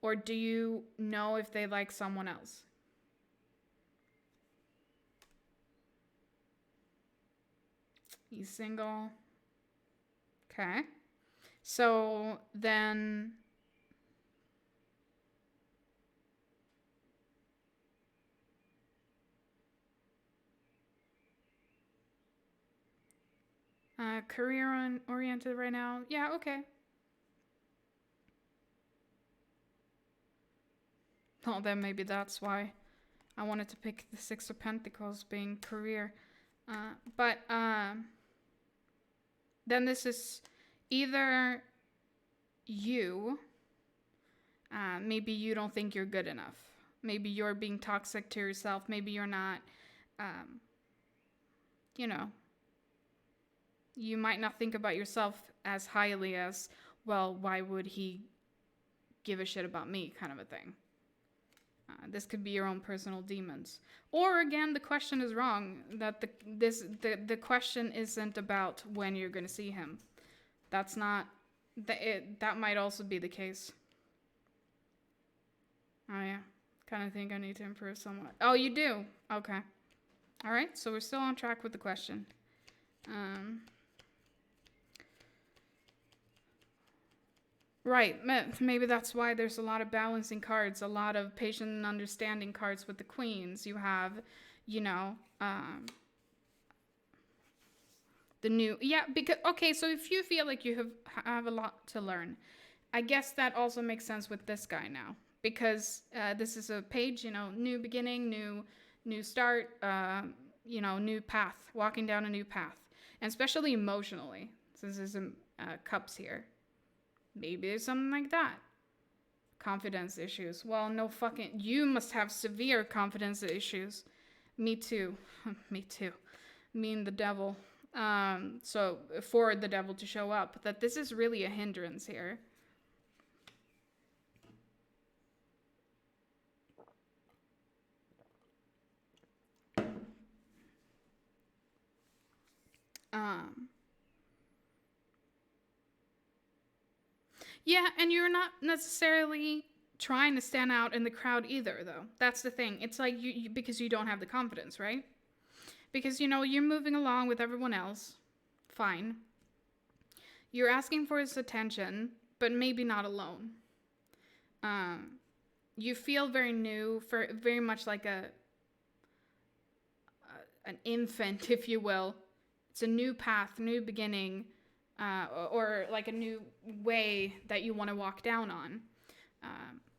Or do you know if they like someone else? He's single. Okay. So then, career oriented right now. Yeah, okay. Well, then maybe that's why I wanted to pick the Six of Pentacles being career. But then this is either you, maybe you don't think you're good enough. Maybe you're being toxic to yourself. Maybe you're not, um, you know, you might not think about yourself as highly as, well, why would he give a shit about me, kind of a thing. This could be your own personal demons. Or again, the question is wrong. That the question isn't about when you're going to see him. That's not, that might also be the case. Oh yeah, kind of think I need to improve somewhat. Oh, you do? Okay. All right, so we're still on track with the question. Right, maybe that's why there's a lot of balancing cards, a lot of patient and understanding cards with the queens. You have, you know, the new, yeah, because, okay, so if you feel like you have a lot to learn, I guess that also makes sense with this guy now, because this is a page, you know, new beginning, new start, you know, new path, walking down a new path, and especially emotionally, since there's some cups here. Maybe there's something like that. Confidence issues. Well, no fucking, you must have severe confidence issues. Me too. Me too. Me and the devil. So for the devil to show up, that this is really a hindrance here. Yeah, and you're not necessarily trying to stand out in the crowd either, though. That's the thing. It's like you because you don't have the confidence, right? Because, you know, you're moving along with everyone else. Fine. You're asking for his attention, but maybe not alone. You feel very new, very much like an infant, if you will. It's a new path, new beginning, or like a new way that you want to walk down on.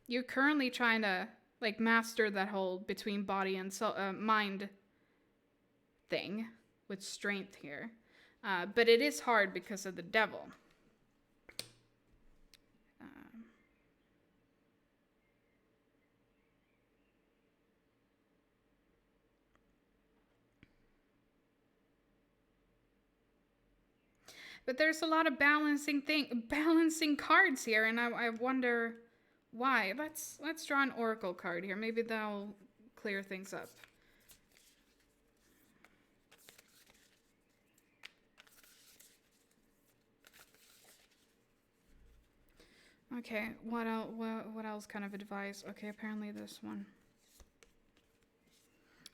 You're currently trying to like master that whole between body and mind thing with strength here. But it is hard because of the devil. But there's a lot of balancing cards here, and I wonder why. Let's draw an oracle card here. Maybe that'll clear things up. Okay, what else kind of advice? Okay, apparently this one.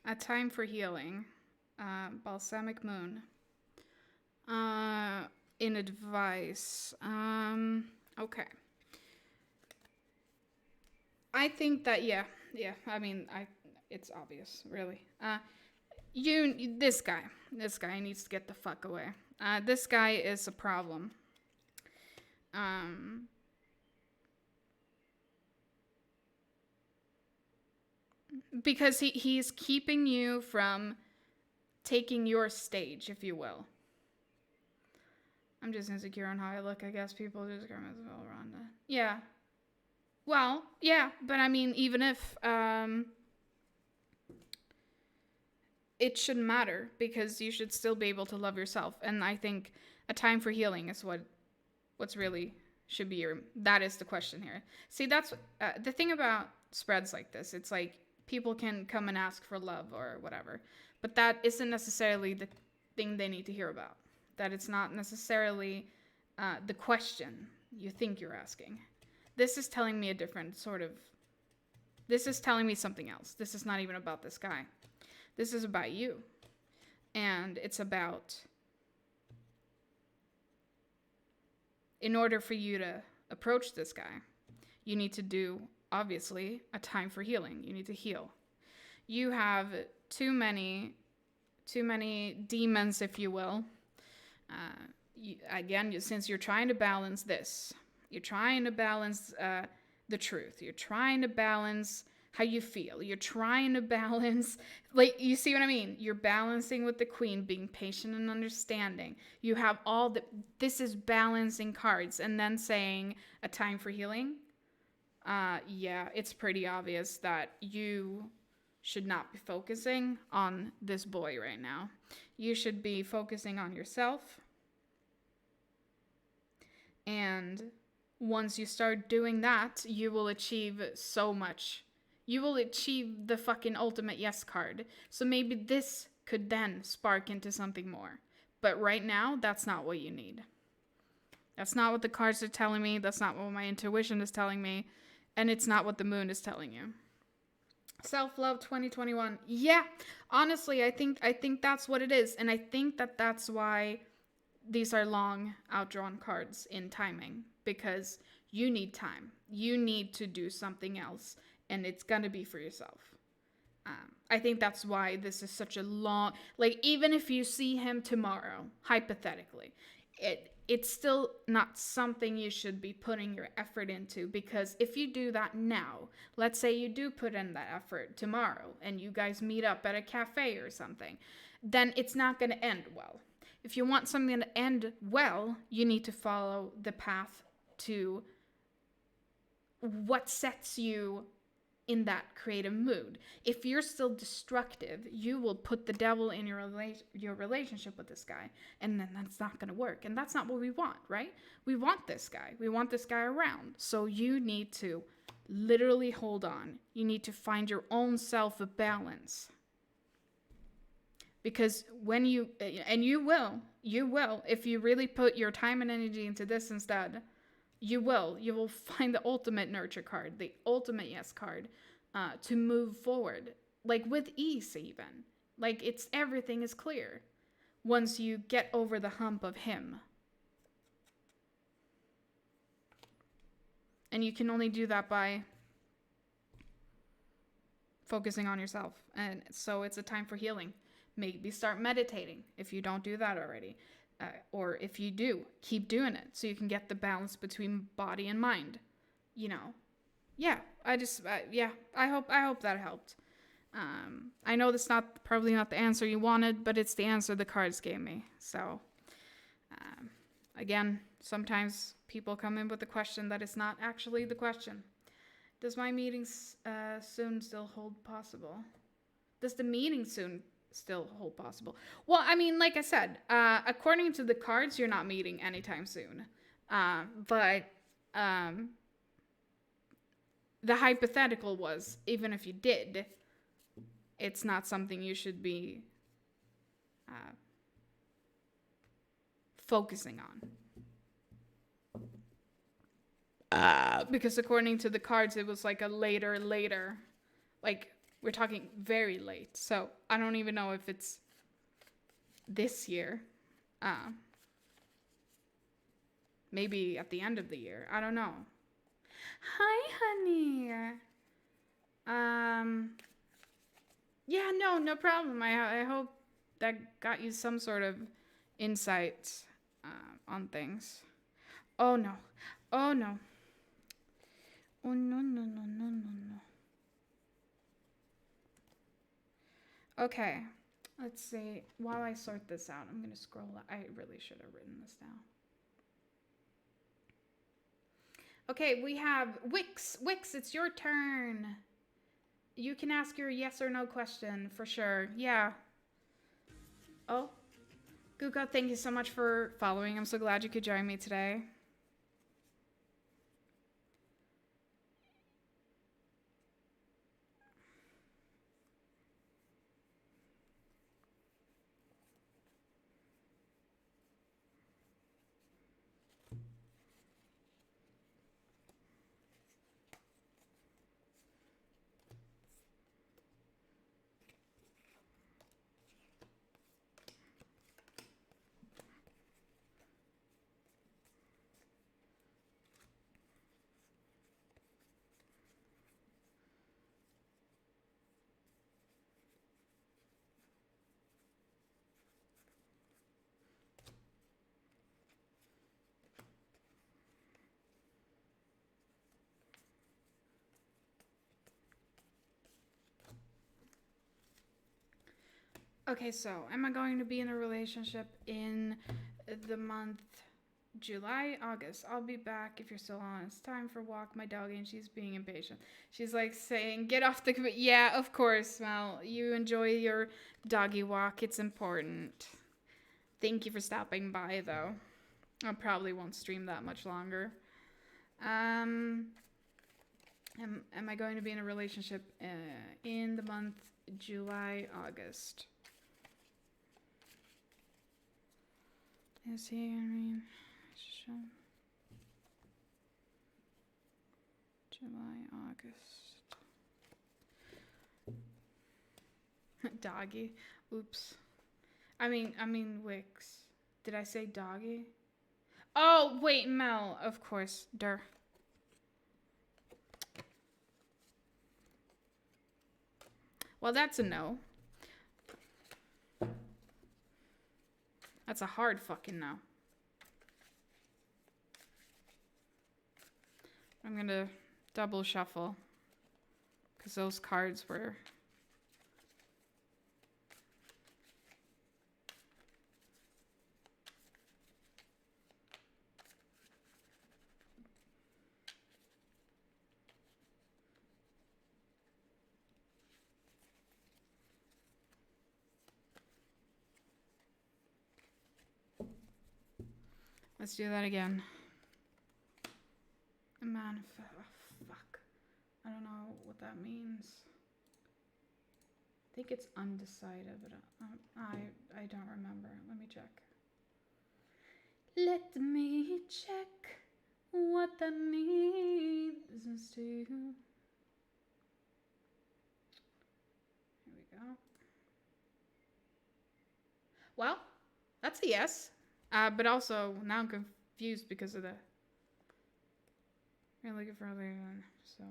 A time for healing. Balsamic moon. In advice. Okay. I think that yeah. I mean, it's obvious, really. This guy needs to get the fuck away. This guy is a problem. Because he's keeping you from taking your stage, if you will. I'm just insecure on how I look. I guess people just come as well around that. Yeah. Well, yeah, but I mean, even if it shouldn't matter, because you should still be able to love yourself. And I think a time for healing is what's really should be that is the question here. See, that's the thing about spreads like this. It's like people can come and ask for love or whatever, but that isn't necessarily the thing they need to hear about. That it's not necessarily the question you think you're asking. This is telling me a different sort of, this is telling me something else. This is not even about this guy. This is about you. And it's about in order for you to approach this guy, you need to do, obviously, a time for healing. You need to heal. You have too many demons, if you will. Since you're trying to balance this, you're trying to balance the truth. You're trying to balance how you feel. You're trying to balance, like, you see what I mean? You're balancing with the queen, being patient and understanding. You have this is balancing cards, and then saying a time for healing. Yeah, it's pretty obvious that you should not be focusing on this boy right now. You should be focusing on yourself. And once you start doing that, you will achieve so much. You will achieve the fucking ultimate yes card. So maybe this could then spark into something more. But right now, that's not what you need. That's not what the cards are telling me. That's not what my intuition is telling me. And it's not what the moon is telling you. Self-love 2021. Yeah, honestly, I think that's what it is. And I think that's why these are long, outdrawn cards in timing. Because you need time. You need to do something else. And it's going to be for yourself. I think that's why this is such a long... Like, even if you see him tomorrow, hypothetically, it's still not something you should be putting your effort into. Because if you do that now, let's say you do put in that effort tomorrow, and you guys meet up at a cafe or something, then it's not going to end well. If you want something to end well, you need to follow the path to what sets you in that creative mood. If you're still destructive, you will put the devil in your relationship with this guy, and then that's not going to work. And that's not what we want, right? We want this guy. We want this guy around. So you need to literally hold on. You need to find your own self a balance. Because when you will, if you really put your time and energy into this instead, you will find the ultimate nurture card, the ultimate yes card, to move forward, like with ease even. Like everything is clear once you get over the hump of him. And you can only do that by focusing on yourself. And so it's a time for healing. Maybe start meditating if you don't do that already. Or if you do, keep doing it so you can get the balance between body and mind. You know, yeah. I hope that helped. I know that's probably not the answer you wanted, but it's the answer the cards gave me. So, again, sometimes people come in with a question that is not actually the question. Does my meeting soon still hold possible? Does the meeting soon still hold possible? Well, I mean, like I said, according to the cards, you're not meeting anytime soon. But the hypothetical was, even if you did, it's not something you should be focusing on. Because according to the cards, it was like a later, like, we're talking very late. So I don't even know if it's this year. Maybe at the end of the year. I don't know. Hi, honey. Yeah, no problem. I hope that got you some sort of insight on things. Oh, no. Oh, no. Oh, no. Okay, let's see. While I sort this out, I'm going to scroll. I really should have written this down. Okay, we have Wix. Wix, it's your turn. You can ask your yes or no question for sure. Yeah. Oh, Guka, thank you so much for following. I'm so glad you could join me today. Okay, so am I going to be in a relationship in the month July, August? I'll be back if you're still on. It's time for walk my doggy, and she's being impatient. She's like saying, "Get off the." Yeah, of course, Mel. You enjoy your doggy walk. It's important. Thank you for stopping by, though. I probably won't stream that much longer. Am I going to be in a relationship in the month July, August? Is he, July, August. Doggy. Oops. I mean Wix. Did I say doggy? Oh, wait, Mel. Of course. Durr. Well, that's a no. That's a hard fucking no. I'm gonna double shuffle. Because those cards were... Let's do that again. Man, fuck. I don't know what that means. I think it's undecided, but I don't remember. Let me check. Let me check what that means to you. Here we go. Well, that's a yes. But also, now I'm confused because of the... You're looking for other one, so...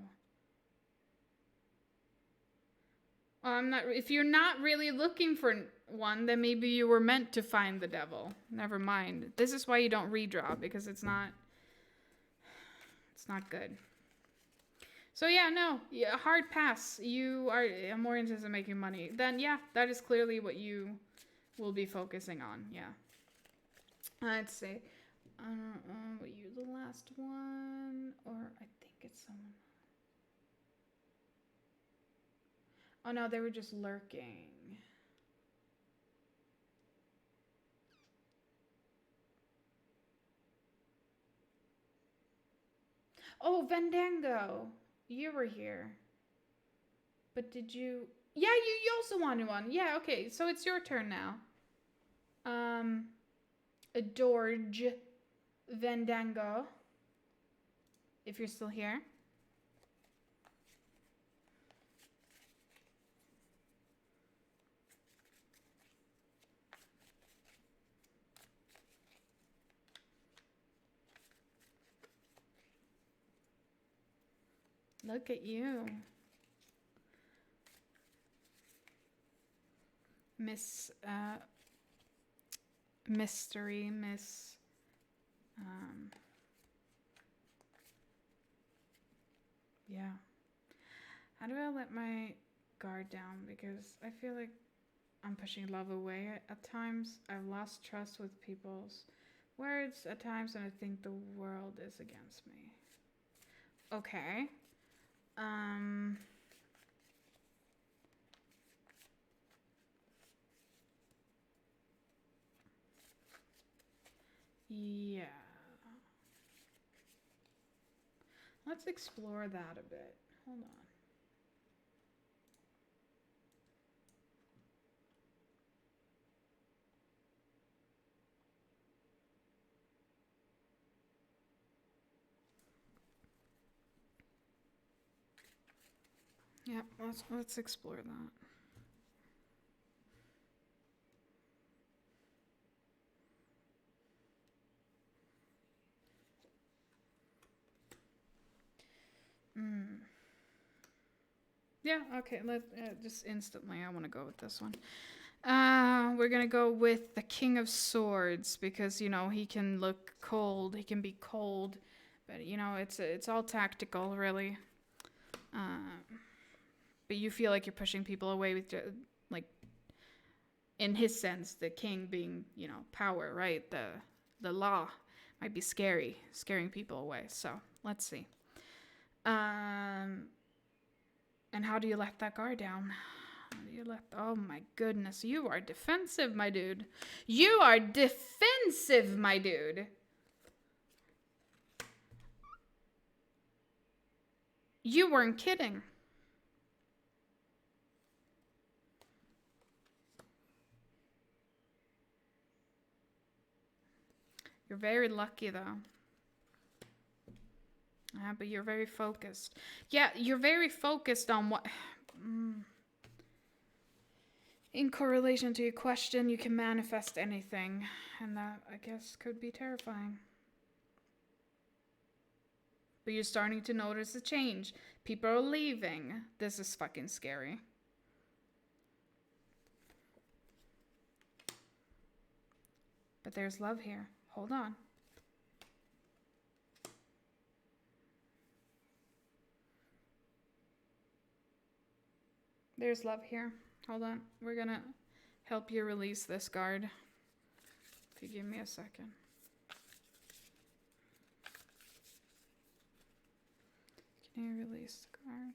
Well, I'm not... If you're not really looking for one, then maybe you were meant to find the devil. Never mind. This is why you don't redraw, because it's not... It's not good. So yeah, no. Yeah, hard pass. You are more interested in making money. Then yeah, that is clearly what you will be focusing on. Yeah. Let's see. Were you the last one? Or I think it's someone. Oh no, they were just lurking. Oh, Vendango. You were here. But did you... Yeah, you also wanted one. Yeah, okay. So it's your turn now. Adorge Vendango. If you're still here. Look at you. Miss, Mystery, Miss, yeah. How do I let my guard down? Because I feel like I'm pushing love away at times. I've lost trust with people's words at times, and I think the world is against me. Okay. Yeah. Let's explore that a bit. Hold on. Yeah, let's explore that. Yeah, okay, just instantly I want to go with this one. We're gonna go with the King of Swords because, you know, he can look cold, he can be cold, but, you know, it's all tactical, really. But you feel like you're pushing people away with, like, in his sense, the king being, you know, power, right? The law might be scaring people away. So let's see. And how do you let that guard down? How do you let? Oh my goodness, you are defensive, my dude. You are defensive, my dude. You weren't kidding. You're very lucky, though. Yeah, but you're very focused. Yeah, you're very focused on what... In correlation to your question, you can manifest anything. And that, I guess, could be terrifying. But you're starting to notice a change. People are leaving. This is fucking scary. But there's love here. Hold on. There's love here. Hold on. We're gonna help you release this guard. If you give me a second. Can you release the guard?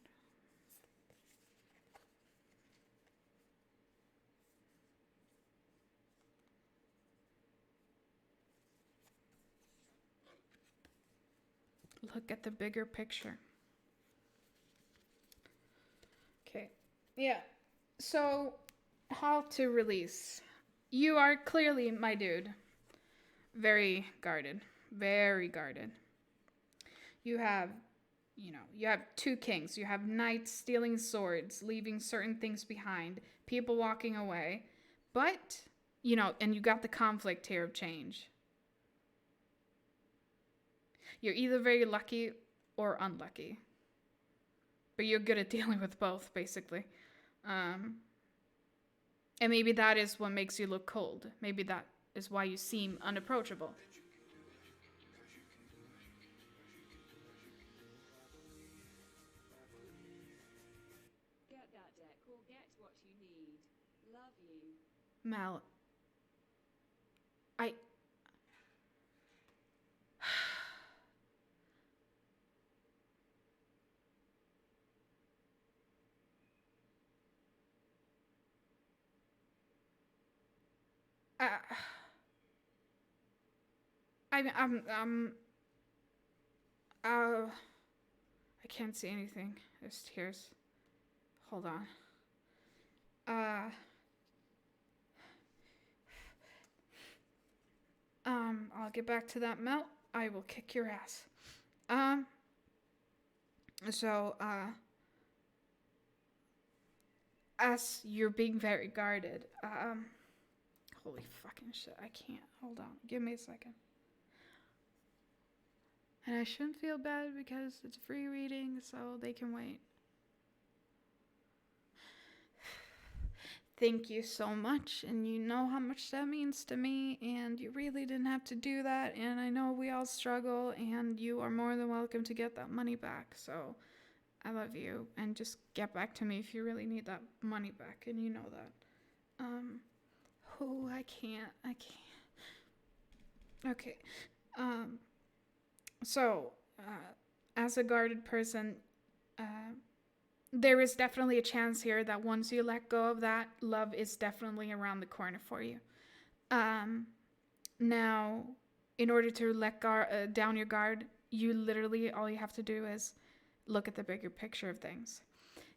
Look at the bigger picture. Okay. Yeah. So, how to release? You are clearly, my dude, very guarded. Very guarded. You have, you have two kings. You have knights stealing swords, leaving certain things behind, people walking away. But, and you got the conflict here of change. You're either very lucky or unlucky. But you're good at dealing with both, basically. And maybe that is what makes you look cold. Maybe that is why you seem unapproachable. Get that deck or get what you need. Love you. Mal, I can't see anything. There's tears. Hold on. I'll get back to that, Mel. I will kick your ass. As you're being very guarded, holy fucking shit, I can't. Hold on. Give me a second. And I shouldn't feel bad because it's free reading, so they can wait. Thank you so much, and you know how much that means to me, and you really didn't have to do that, and I know we all struggle, and you are more than welcome to get that money back, so I love you, and just get back to me if you really need that money back, and you know that. I can't. Okay. As a guarded person, there is definitely a chance here that once you let go of that, love is definitely around the corner for you. Now, in order to let down your guard, you literally, all you have to do is look at the bigger picture of things.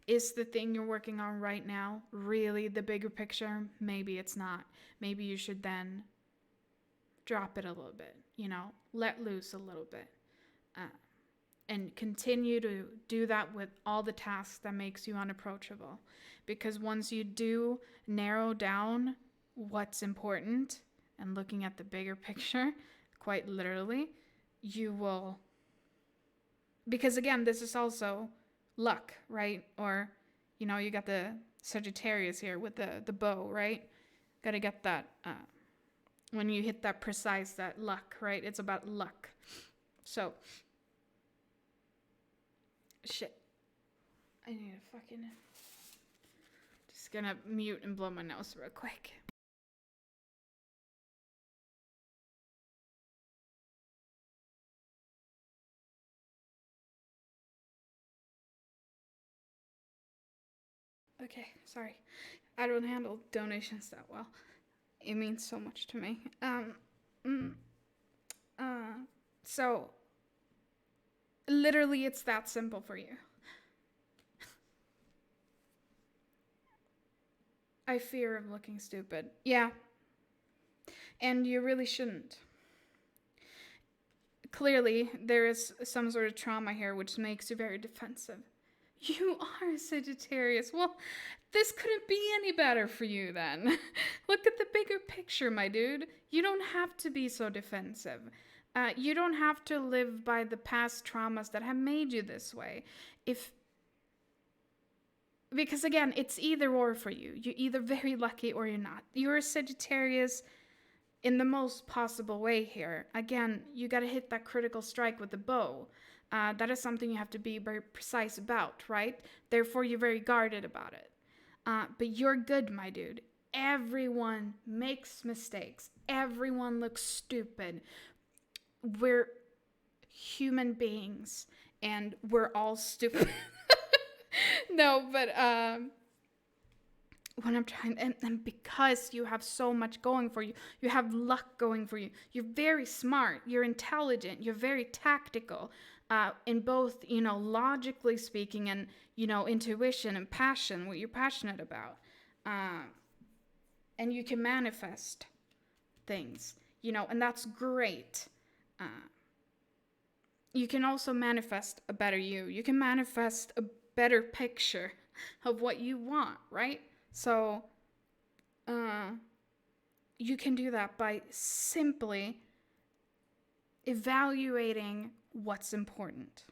Is the thing you're working on right now really the bigger picture? Maybe it's not. Maybe you should then drop it a little bit, let loose a little bit. And continue to do that with all the tasks that makes you unapproachable. Because once you do narrow down what's important and looking at the bigger picture, quite literally, you will... Because again, this is also luck, right? Or, you got the Sagittarius here with the bow, right? Got to get that... when you hit that precise, that luck, right? It's about luck. So... Shit. I need to fucking... Just gonna mute and blow my nose real quick. Okay, sorry. I don't handle donations that well. It means so much to me. Mm, uh, so, literally, it's that simple for you. I fear of looking stupid. Yeah. And you really shouldn't. Clearly, there is some sort of trauma here which makes you very defensive. You are a Sagittarius. Well, this couldn't be any better for you then. Look at the bigger picture, my dude. You don't have to be so defensive. You don't have to live by the past traumas that have made you this way. Because again, it's either or for you. You're either very lucky or you're not. You're a Sagittarius in the most possible way here. Again, you got to hit that critical strike with the bow. That is something you have to be very precise about, right? Therefore, you're very guarded about it. But you're good, my dude. Everyone makes mistakes. Everyone looks stupid. We're human beings, and we're all stupid. No, but when I'm trying, and because you have so much going for you, you have luck going for you. You're very smart. You're intelligent. You're very tactical, in both, logically speaking, and intuition and passion, what you're passionate about, and you can manifest things, and that's great. You can also manifest a better you. You can manifest a better picture of what you want, right? So, you can do that by simply evaluating what's important.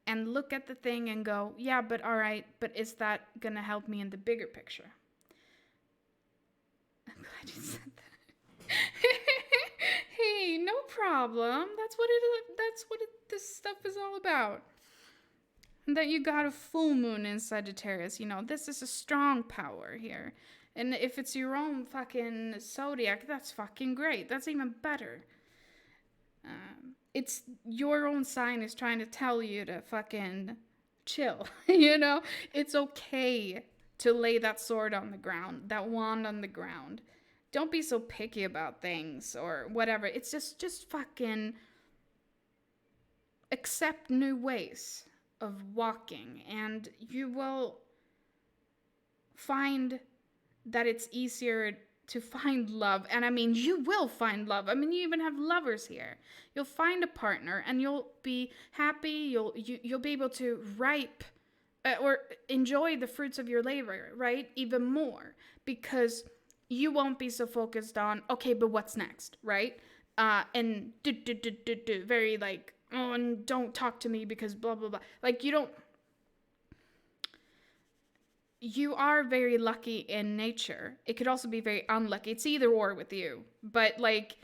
And look at the thing and go, yeah, but all right, but is that gonna help me in the bigger picture? I'm glad you said that. Hey, no problem. That's what this stuff is all about. And that you got a full moon in Sagittarius. This is a strong power here. And if it's your own fucking zodiac, that's fucking great. That's even better. It's your own sign is trying to tell you to fucking chill. It's okay to lay that sword on the ground, that wand on the ground. Don't be so picky about things or whatever. It's just fucking accept new ways of walking, and you will find that it's easier to find love. And I mean, you will find love. I mean, you even have lovers here. You'll find a partner and you'll be happy. You'll be able to ripe or enjoy the fruits of your labor, right? Even more, because you won't be so focused on, okay, but what's next, right? And very like, oh, and don't talk to me because blah, blah, blah. Like, you are very lucky in nature. It could also be very unlucky. It's either or with you. But like,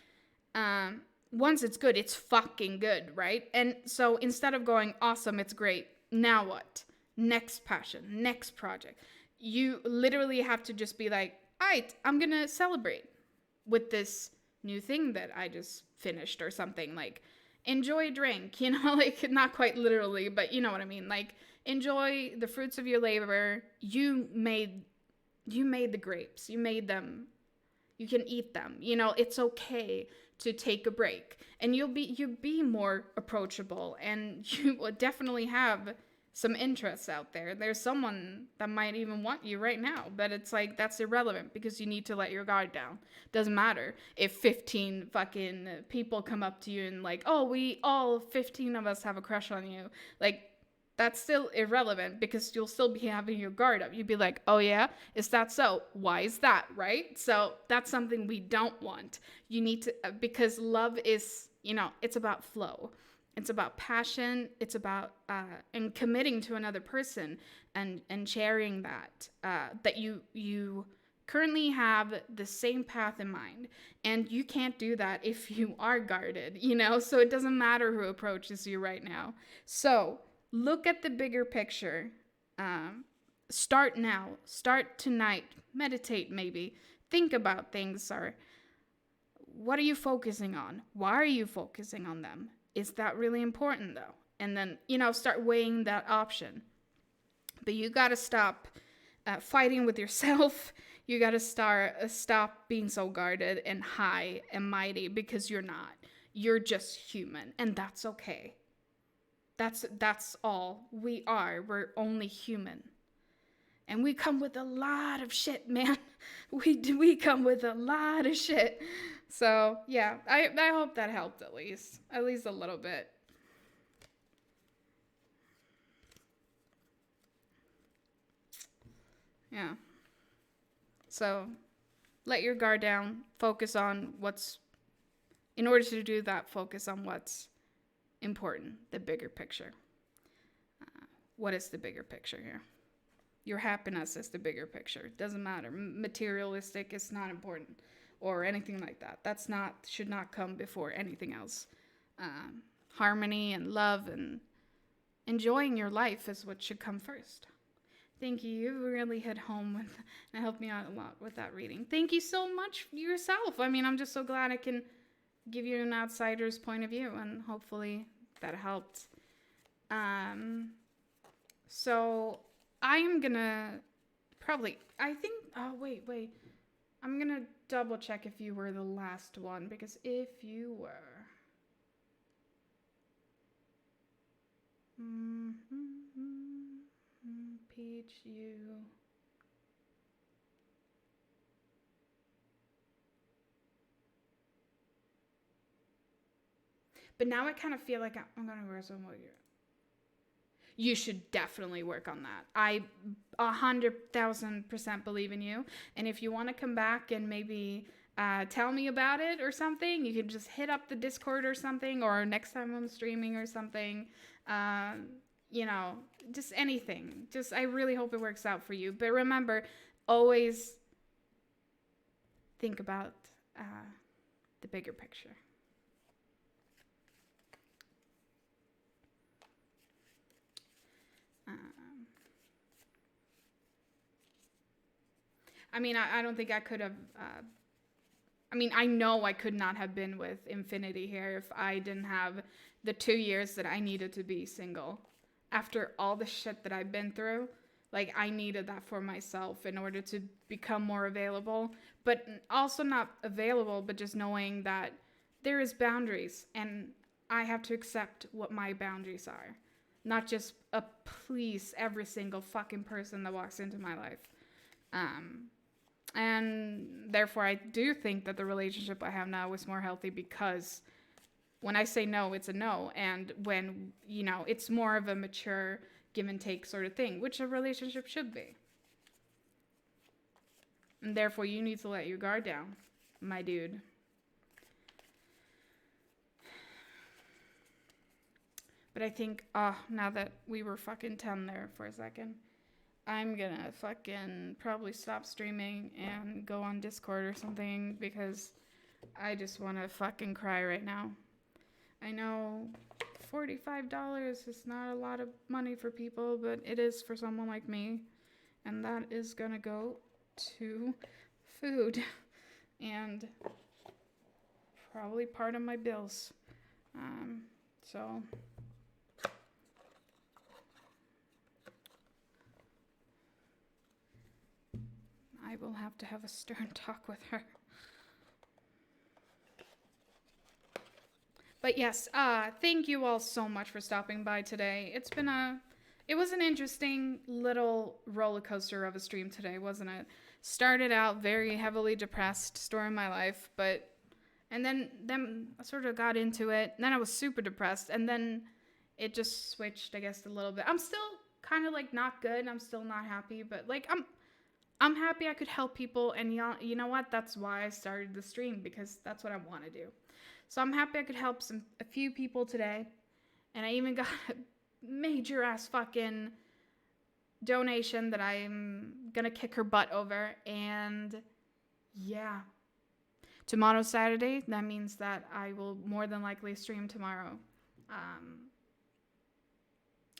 once it's good, it's fucking good, right? And so instead of going, awesome, it's great, now what? Next passion, next project. You literally have to just be like, all right, I'm gonna celebrate with this new thing that I just finished or something. Like, enjoy a drink, like not quite literally, but you know what I mean? Like, enjoy the fruits of your labor. You made the grapes. You made them. You can eat them. It's okay to take a break. And you'll be more approachable, and you will definitely have some interests out there. There's someone that might even want you right now, but it's like, that's irrelevant because you need to let your guard down. Doesn't matter if 15 fucking people come up to you and like, oh, we all 15 of us have a crush on you. Like, that's still irrelevant because you'll still be having your guard up. You'd be like, oh yeah, is that so? Why is that, right? So that's something we don't want. You need to, because love is, it's about flow. It's about passion. It's about and committing to another person and sharing that that you currently have the same path in mind, and you can't do that if you are guarded. So it doesn't matter who approaches you right now. So look at the bigger picture. Start now. Start tonight. Meditate maybe. Think about things. Or what are you focusing on? Why are you focusing on them? Is that really important though? And then, start weighing that option. But you got to stop fighting with yourself. You got to stop being so guarded and high and mighty, because you're not. You're just human, and that's okay. That's all we are. We're only human. And we come with a lot of shit, man. We come with a lot of shit. So, yeah, I hope that helped at least a little bit. Yeah. So, let your guard down. Focus on what's, in order to do that, focus on what's important, the bigger picture. What is the bigger picture here? Your happiness is the bigger picture. It doesn't matter. Materialistic is not important or anything like that. Should not come before anything else. Harmony and love and enjoying your life is what should come first. Thank you. You really hit home with, and helped me out a lot with that reading. Thank you so much yourself. I mean, I'm just so glad I can give you an outsider's point of view, and hopefully that helped. So I'm gonna wait. I'm gonna double check if you were the last one, because if you were, Peach, you. But now I kind of feel like I'm gonna wear some more. You should definitely work on that. I 100,000% believe in you. And if you want to come back and maybe tell me about it or something, you can just hit up the Discord or something, or next time I'm streaming or something. Just anything. Just, I really hope it works out for you. But remember, always think about the bigger picture. I mean, I don't think I could have. I know I could not have been with Infinity here if I didn't have the 2 years that I needed to be single. After all the shit that I've been through, like, I needed that for myself in order to become more available. But also not available, but just knowing that there is boundaries, and I have to accept what my boundaries are. Not just please every single fucking person that walks into my life. And therefore, I do think that the relationship I have now is more healthy, because when I say no, it's a no. And when, it's more of a mature give and take sort of thing, which a relationship should be. And therefore, you need to let your guard down, my dude. But I think, now that we were fucking 10 there for a second, I'm gonna fucking probably stop streaming and go on Discord or something, because I just want to fucking cry right now. I know $45 is not a lot of money for people, but it is for someone like me. And that is gonna go to food and probably part of my bills. So... I will have to have a stern talk with her. But yes, thank you all so much for stopping by today. It was an interesting little roller coaster of a stream today, wasn't it? Started out very heavily depressed, story of my life, and then I sort of got into it. And then I was super depressed, and then it just switched, I guess, a little bit. I'm still kind of like not good. I'm still not happy, but like I'm happy I could help people, and you know what? That's why I started the stream, because that's what I want to do. So I'm happy I could help a few people today, and I even got a major ass fucking donation that I'm gonna kick her butt over. And yeah, tomorrow's Saturday. That means that I will more than likely stream tomorrow,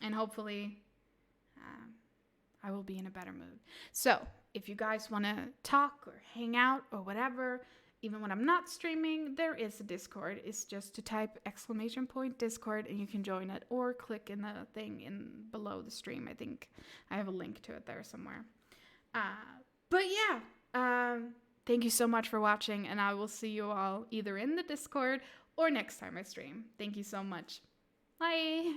and hopefully I will be in a better mood. So if you guys want to talk or hang out or whatever, even when I'm not streaming, there is a Discord. It's just to type !Discord and you can join it, or click in the thing below the stream. I think I have a link to it there somewhere. But yeah, thank you so much for watching, and I will see you all either in the Discord or next time I stream. Thank you so much. Bye.